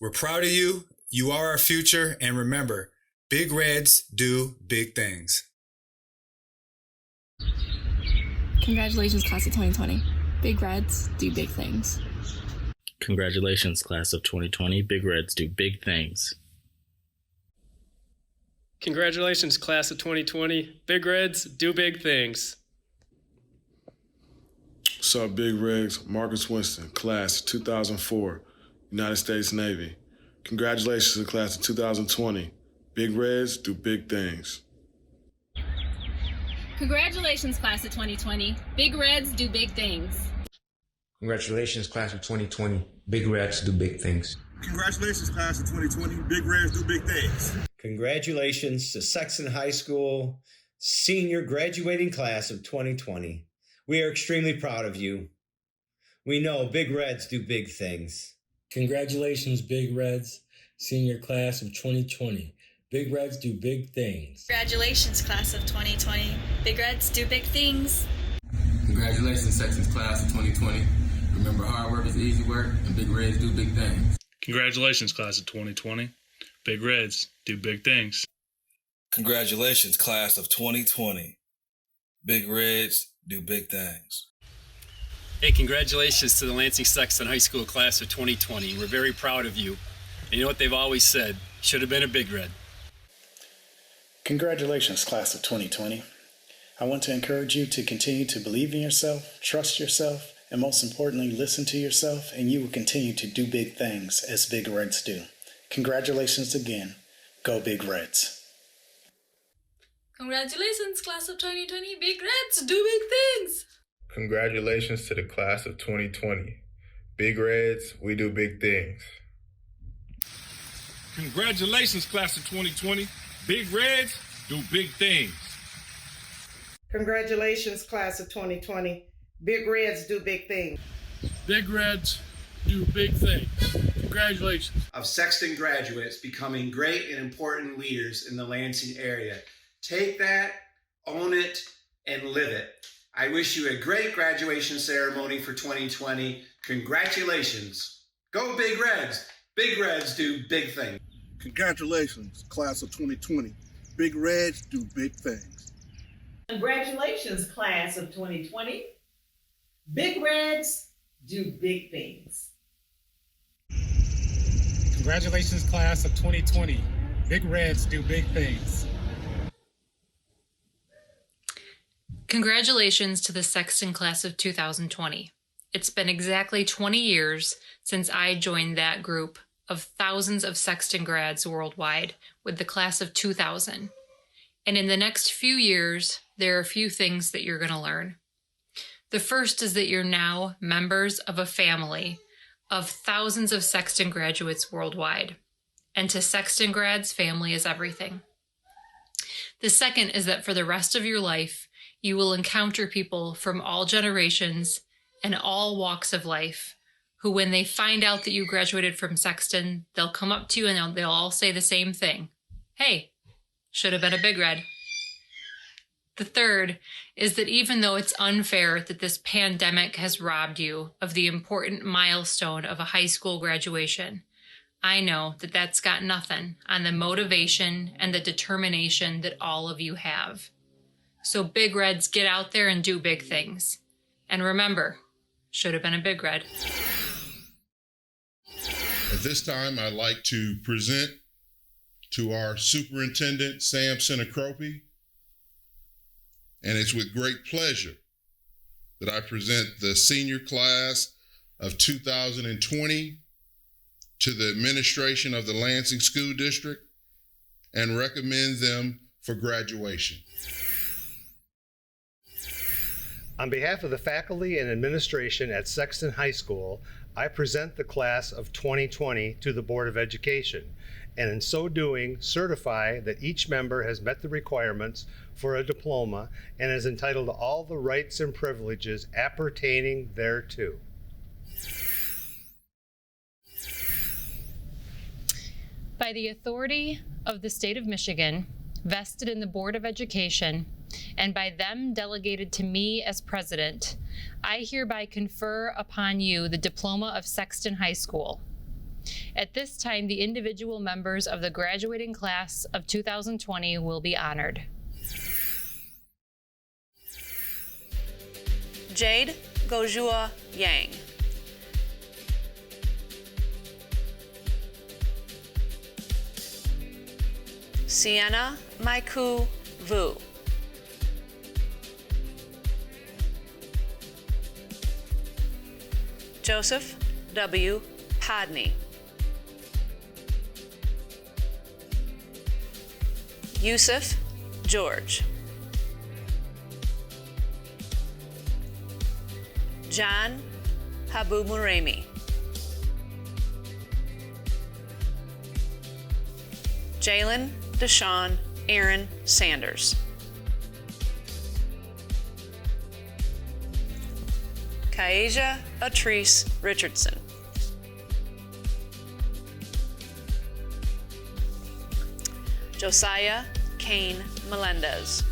We're proud of you. You are our future. And remember, Big Reds do big things. Congratulations, class of 2020. Big Reds do big things. Congratulations, class of 2020. Big Reds do big things. Congratulations, class of 2020. Big Reds do big things. What's up, Big Reds? Marcus Winston, class of 2004, United States Navy. Congratulations to the class of 2020. Big Reds do big things. Congratulations, class of 2020. Big Reds do big things. Congratulations, class of 2020. Big Reds do big things. Congratulations, class of 2020. Big Reds do big things. Congratulations to Sexton High School senior graduating class of 2020. We are extremely proud of you. We know Big Reds do big things. Congratulations, Big Reds, senior class of 2020. Big Reds do big things. Congratulations, class of 2020. Big Reds do big things. Congratulations, Sexton's class of 2020. Remember, hard work is easy work, and Big Reds do big things. Congratulations, class of 2020. Big Reds do big things. Congratulations, class of 2020. Big Reds do big things. Hey, congratulations to the Lansing Sexton High School class of 2020. We're very proud of you. And you know what they've always said, should have been a Big Red. Congratulations, class of 2020. I want to encourage you to continue to believe in yourself, trust yourself, and most importantly, listen to yourself, and you will continue to do big things as Big Reds do. Congratulations again. Go Big Reds. Congratulations, class of 2020. Big Reds do big things. Congratulations to the class of 2020. Big Reds, we do big things. Congratulations, class of 2020. Big Reds do big things. Congratulations, class of 2020. Big Reds do big things. Big Reds do big things. Congratulations. Of Sexton graduates becoming great and important leaders in the Lansing area. Take that, own it, and live it. I wish you a great graduation ceremony for 2020. Congratulations. Go Big Reds. Big Reds do big things. Congratulations, class of 2020. Big Reds do big things. Congratulations, class of 2020. Big Reds do big things. Congratulations, class of 2020. Big Reds do big things. Congratulations to the Sexton class of 2020. It's been exactly 20 years since I joined that group of thousands of Sexton grads worldwide with the class of 2000. And in the next few years, there are a few things that you're going to learn. The first is that you're now members of a family of thousands of Sexton graduates worldwide. And to Sexton grads, family is everything. The second is that for the rest of your life, you will encounter people from all generations and all walks of life who, when they find out that you graduated from Sexton, they'll come up to you and they'll all say the same thing. Hey, should have been a Big Red. The third is that even though it's unfair that this pandemic has robbed you of the important milestone of a high school graduation, I know that that's got nothing on the motivation and the determination that all of you have. So Big Reds, get out there and do big things. And remember, should have been a Big Red. At this time, I'd like to present to our superintendent, Sam Sinacropi, and it's with great pleasure that I present the senior class of 2020 to the administration of the Lansing School District and recommend them for graduation. On behalf of the faculty and administration at Sexton High School, I present the class of 2020 to the Board of Education, and in so doing, certify that each member has met the requirements for a diploma and is entitled to all the rights and privileges appertaining thereto. By the authority of the state of Michigan, vested in the Board of Education, and by them delegated to me as president, I hereby confer upon you the diploma of Sexton High School. At this time, the individual members of the graduating class of 2020 will be honored. Jade Gojua Yang. Sienna Maiku Vu. Joseph W. Podney. Yusuf George. John Habumuremi. Jalen Deshaun Aaron Sanders. Kaeja Atrice Richardson. Josiah Kane Melendez.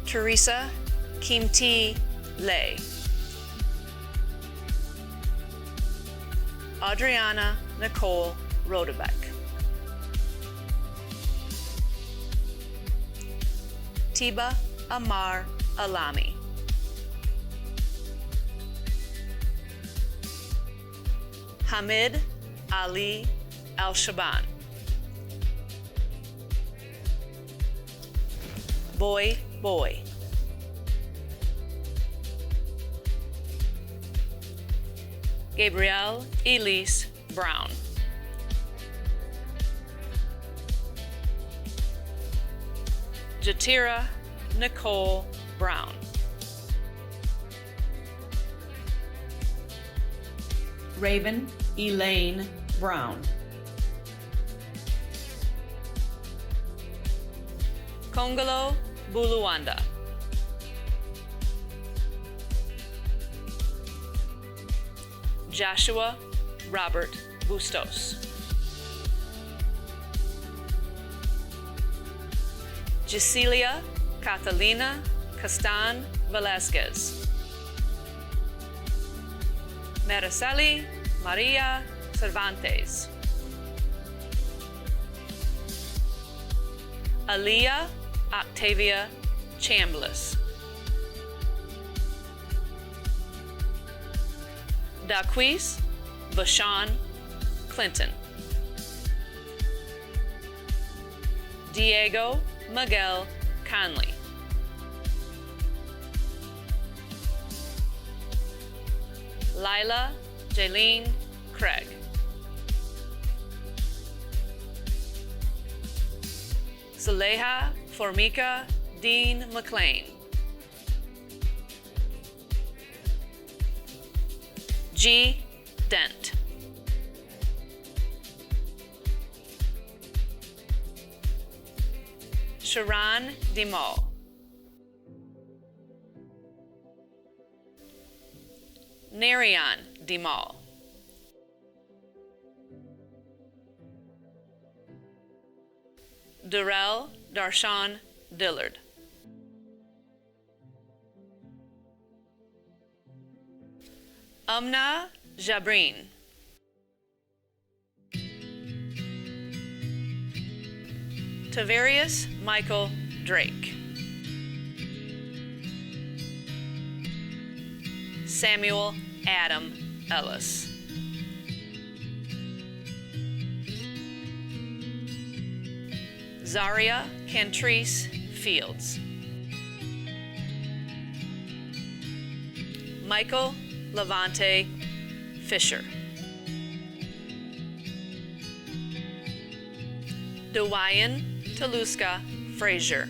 Teresa Kimti Lay. Adriana Nicole Rodebeck. Tiba Amar Alami. Hamid Ali Al-Shaban. Boy. Gabrielle Elise Brown. Jatira Nicole Brown. Raven Elaine Brown. Kongolo Buluwanda. Joshua Robert Bustos. Giselia Catalina Castan Velasquez. Mariceli Maria Cervantes. Aaliyah Octavia Chambliss. Daquise Bashan Clinton. Diego Miguel Conley. Lila Jaylene Craig. Zaleha Formica Dean McLean. G. Dent. Sharon DeMol. Narion DeMol. Darrell Darshawn Dillard. Umna Jabrin. Tavarius Michael Drake. Samuel Adam Ellis. Zaria Cantrice Fields. Michael Levante Fisher. Dewyan Taluska Frazier.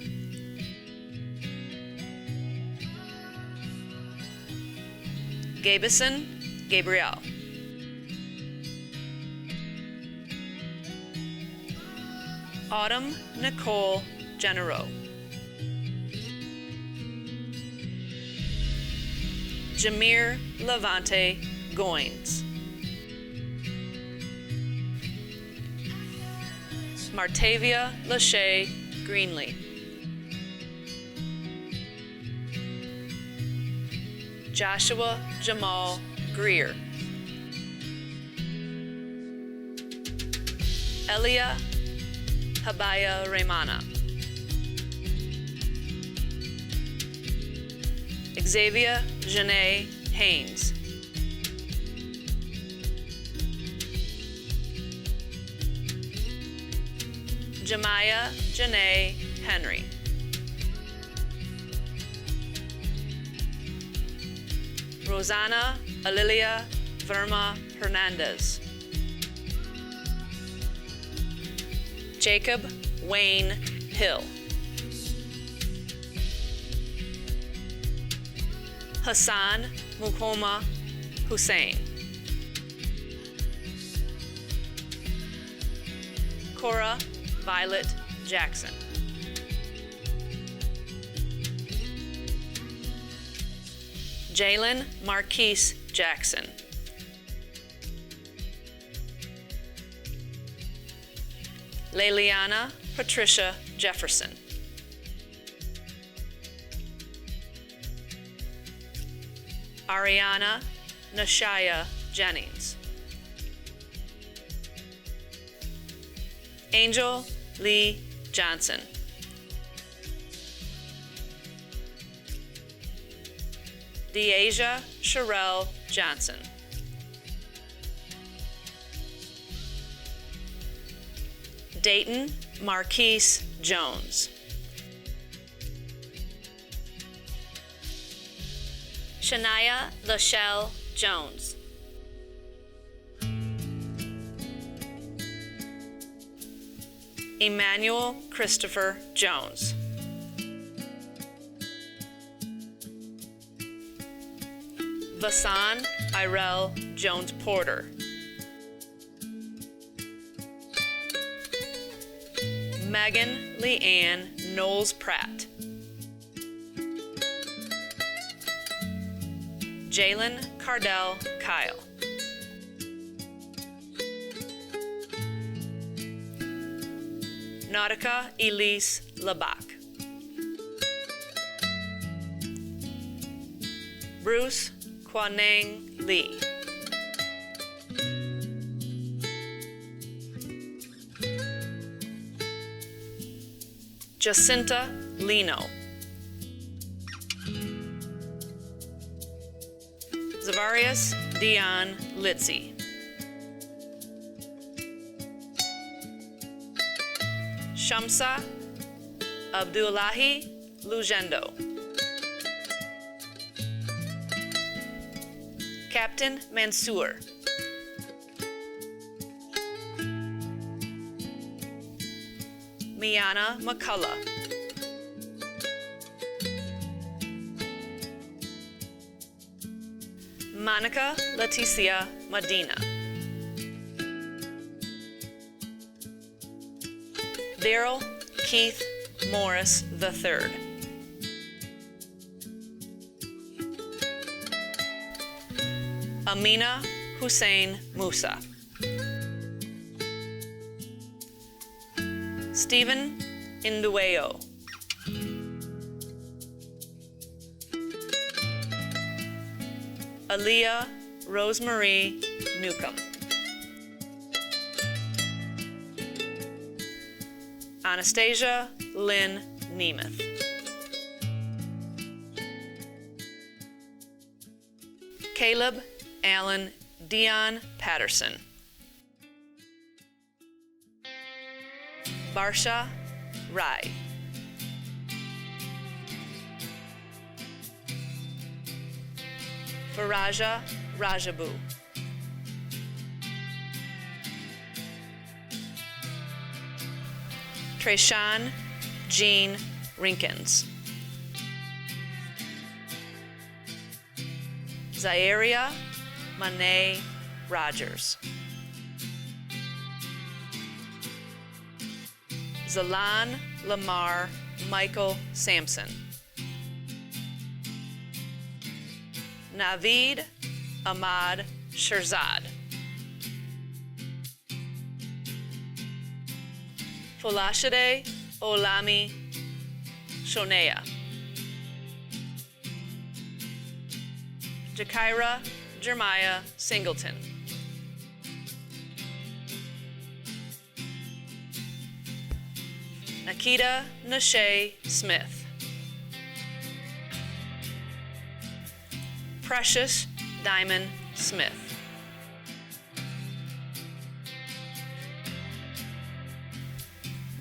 Gabison Gabriel. Autumn Nicole Genero. Jameer Levante Goins. Martavia Lachey Greenlee. Joshua Jamal Greer. Elia Habaya Raymana. Xavier Janae Haynes. Jemiah Janae Henry. Rosanna Alilia Verma Hernandez. Jacob Wayne Hill. Hassan Mukoma Hussein. Cora Violet Jackson. Jalen Marquise Jackson. Leliana Patricia Jefferson. Ariana Nashaya Jennings. Angel Lee Johnson. Deasia Sherelle Johnson. Dayton Marquise Jones. Shania Lachelle Jones. Emmanuel Christopher Jones. Vasan Irel Jones Porter. Megan Leanne Knowles Pratt. Jalen Cardell Kyle. Nautica Elise Labak. Bruce Kwanang Lee. Jacinta Lino. Zavarius Dion Litzy. Shamsa Abdullahi Lugendo. Captain Mansour. Miana McCullough. Monica Leticia Medina. Daryl Keith Morris III. Amina Hussein Musa. Stephen Indueo. Aaliyah Rosemarie Newcomb. Anastasia Lynn Nemeth. Caleb Allen Dion Patterson. Barsha Rai. Faraja Rajabu. Trayshawn Jean Rinkins. Zairia Monet Rogers. Zalan Lamar Michael Sampson. Naveed Ahmad Shirzad. Folashade Olami Shonea. Jakira Jeremiah Singleton. Nikita Nashay Smith. Precious Diamond Smith.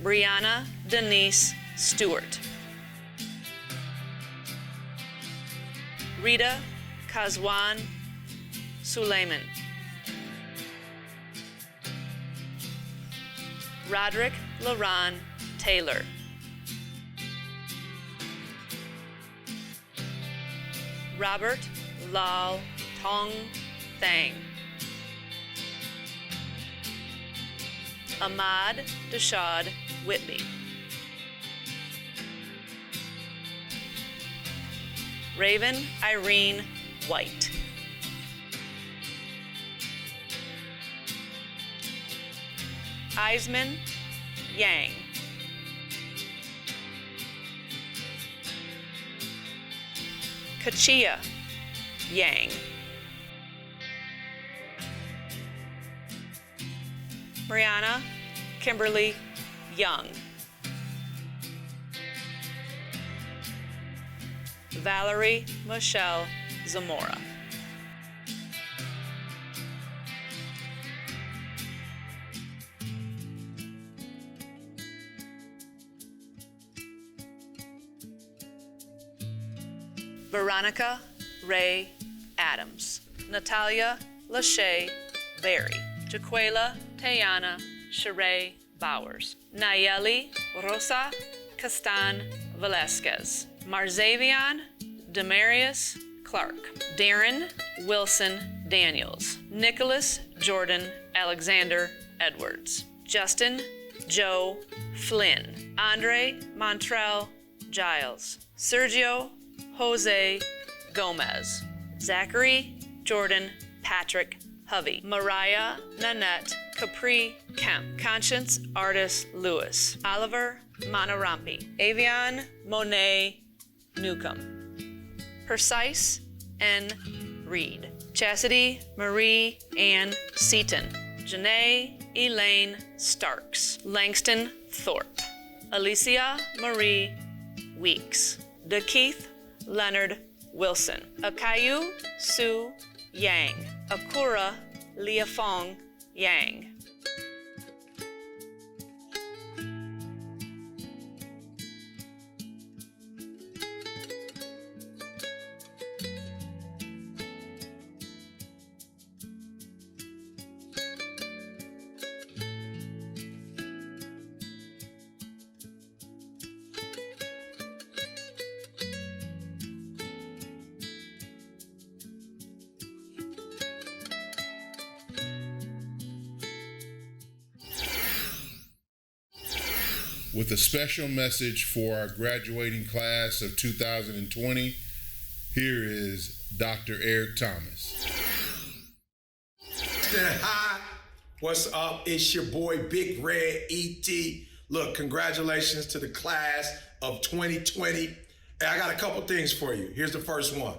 Brianna Denise Stewart. Rita Kazwan Suleiman. Roderick LaRon Taylor. Robert Lal Tong Thang. Ahmad Dashad Whitley. Raven Irene White. Eisman Yang. Kachia Yang. Mariana Kimberly Young. Valerie Michelle Zamora. Veronica Ray Adams. Natalia Lachey Berry. Jaquela Tayana Sheree Bowers. Nayeli Rosa Castan Velasquez. Marzavian Demarius Clark. Darren Wilson Daniels. Nicholas Jordan Alexander Edwards. Justin Joe Flynn. Andre Montrell Giles. Sergio Jose Gomez. Zachary Jordan Patrick Hovey. Mariah Nanette Capri Kemp. Conscience Artis Lewis. Oliver Monarampi. Avian Monet Newcomb. Precise N. Reed. Chastity Marie Ann Seaton. Janae Elaine Starks. Langston Thorpe. Alicia Marie Weeks. DeKeith Leonard Wilson. Akayu Sue Yang. Akura Liafong Yang. With a special message for our graduating class of 2020, here is Dr. Eric Thomas. Hi, what's up? It's your boy Big Red E.T. Look, congratulations to the class of 2020. And I got a couple things for you. Here's the first one.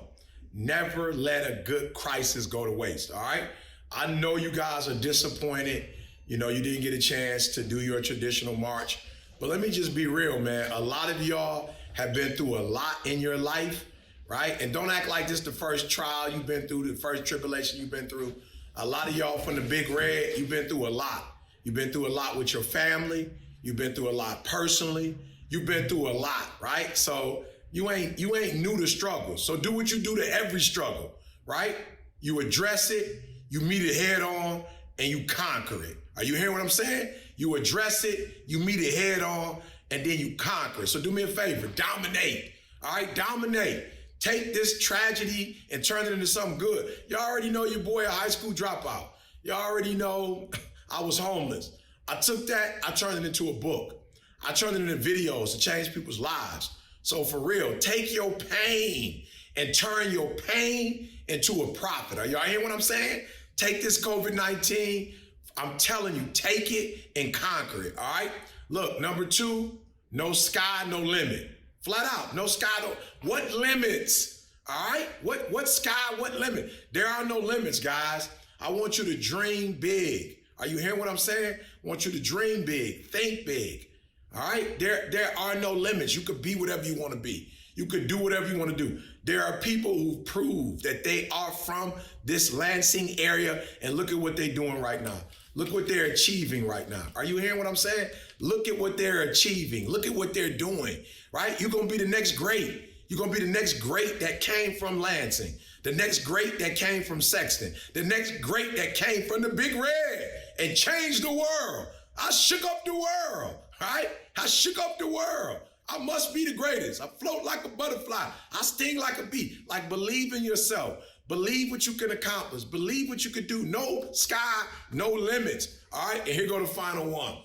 Never let a good crisis go to waste, all right? I know you guys are disappointed. You know, you didn't get a chance to do your traditional march. But let me just be real, man. A lot of y'all have been through a lot in your life, right? And don't act like this the first trial you've been through, the first tribulation you've been through. A lot of y'all from the Big Red, you've been through a lot. You've been through a lot with your family. You've been through a lot personally. You've been through a lot, right? So you ain't new to struggle. So do what you do to every struggle, right? You address it, you meet it head on, and you conquer it. Are you hearing what I'm saying? You address it, you meet it head on, and then you conquer it. So do me a favor, dominate, all right? Dominate. Take this tragedy and turn it into something good. Y'all already know your boy a high school dropout. Y'all already know I was homeless. I took that, I turned it into a book. I turned it into videos to change people's lives. So for real, take your pain and turn your pain into a profit. Are y'all hearing what I'm saying? Take this COVID-19, I'm telling you, take it and conquer it, all right? Look, number 2, no sky, no limit. Flat out, no sky, no, what limits, all right? What sky, what limit? There are no limits, guys. I want you to dream big. Are you hearing what I'm saying? I want you to dream big, think big, all right? There are no limits. You could be whatever you want to be. You could do whatever you want to do. There are people who prove that they are from this Lansing area, and look at what they're doing right now. Look what they're achieving right now. Are you hearing what I'm saying? Look at what they're achieving. Look at what they're doing, right? You're going to be the next great. You're going to be the next great that came from Lansing, the next great that came from Sexton, the next great that came from the Big Red and changed the world. I shook up the world, right? I shook up the world. I must be the greatest. I float like a butterfly. I sting like a bee. Like, believe in yourself. Believe what you can accomplish. Believe what you can do. No sky, no limits. All right, and here go the final one.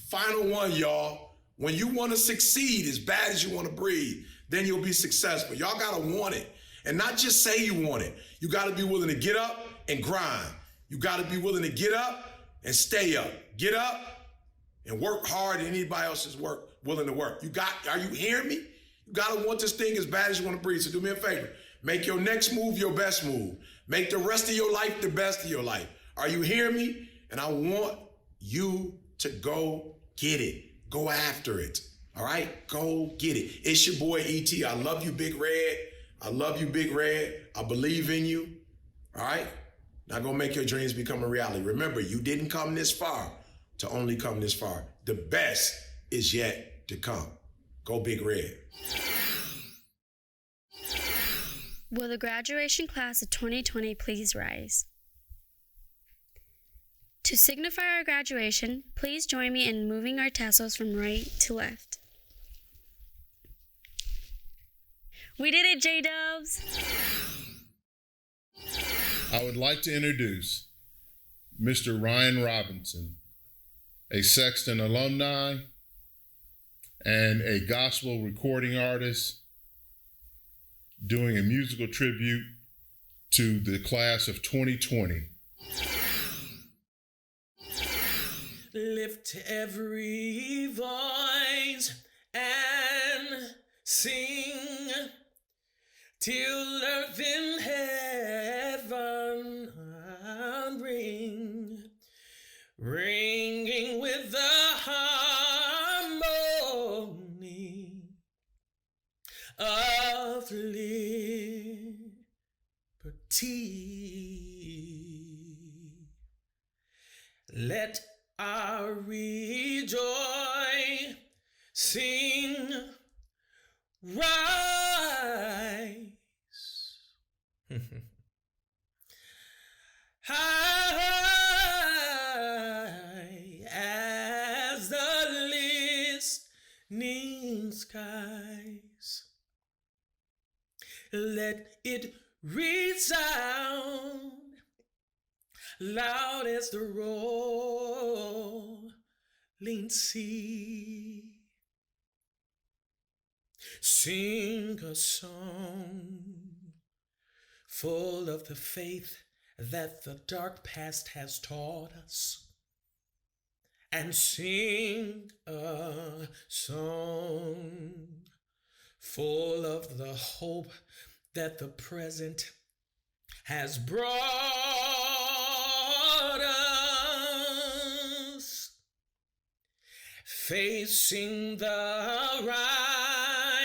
Final one, y'all. When you want to succeed as bad as you want to breathe, then you'll be successful. Y'all got to want it. And not just say you want it. You got to be willing to get up and grind. You got to be willing to get up and stay up. Get up and work hard than anybody else is willing to work. Are you hearing me? You got to want this thing as bad as you want to breathe. So do me a favor. Make your next move your best move. Make the rest of your life the best of your life. Are you hearing me? And I want you to go get it. Go after it. All right? Go get it. It's your boy E.T. I love you, Big Red. I love you, Big Red. I believe in you. All right? Now go make your dreams become a reality. Remember, you didn't come this far to only come this far. The best is yet to come. Go Big Red. Will the graduation class of 2020 please rise? To signify our graduation, please join me in moving our tassels from right to left. We did it, J-Dubs! I would like to introduce Mr. Ryan Robinson, a Sexton alumni and a gospel recording artist, doing a musical tribute to the class of 2020. Lift every voice and sing till earth in heaven ringing with the harmony of liberty. Let our rejoicing rise high as the listening skies. Let it resound loud as the rolling sea. Sing a song full of the faith that the dark past has taught us, and sing a song full of the hope that the present has brought us, facing the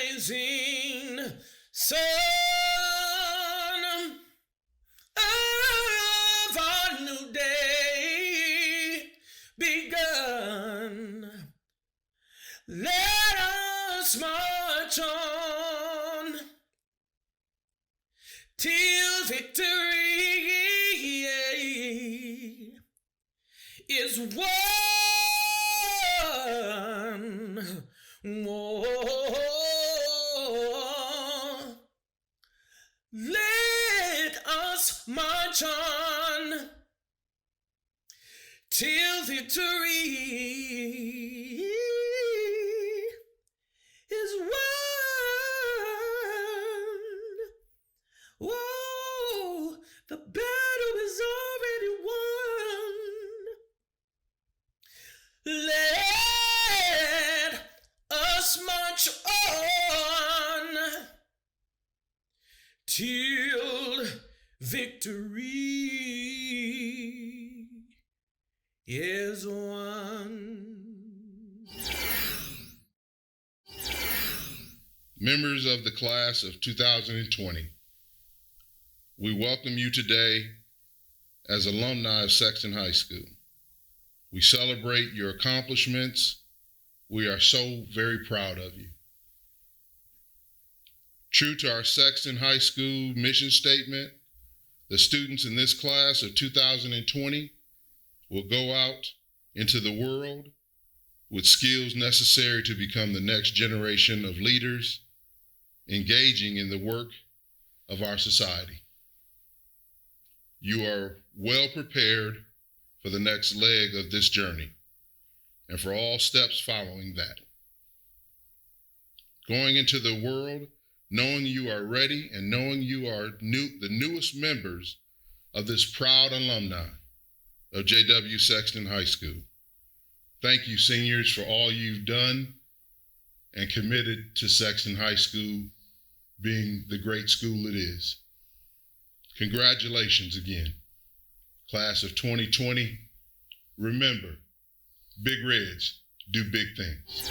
rising sun of our new day begun. Let us march on till victory is won. Oh, let us march on till victory is won. Whoa, the battle is already won. Let us march on till victory is won. Members of the class of 2020, we welcome you today as alumni of Sexton High School. We celebrate your accomplishments. We are so very proud of you. True to our Sexton High School mission statement, the students in this class of 2020 will go out into the world with skills necessary to become the next generation of leaders, engaging in the work of our society. You are well prepared for the next leg of this journey and for all steps following that. Going into the world, knowing you are ready and knowing you are the newest members of this proud alumni of J.W.Sexton High School. Thank you, seniors, for all you've done and committed to Sexton High School being the great school it is. Congratulations again. Class of 2020, remember, Big Reds do big things.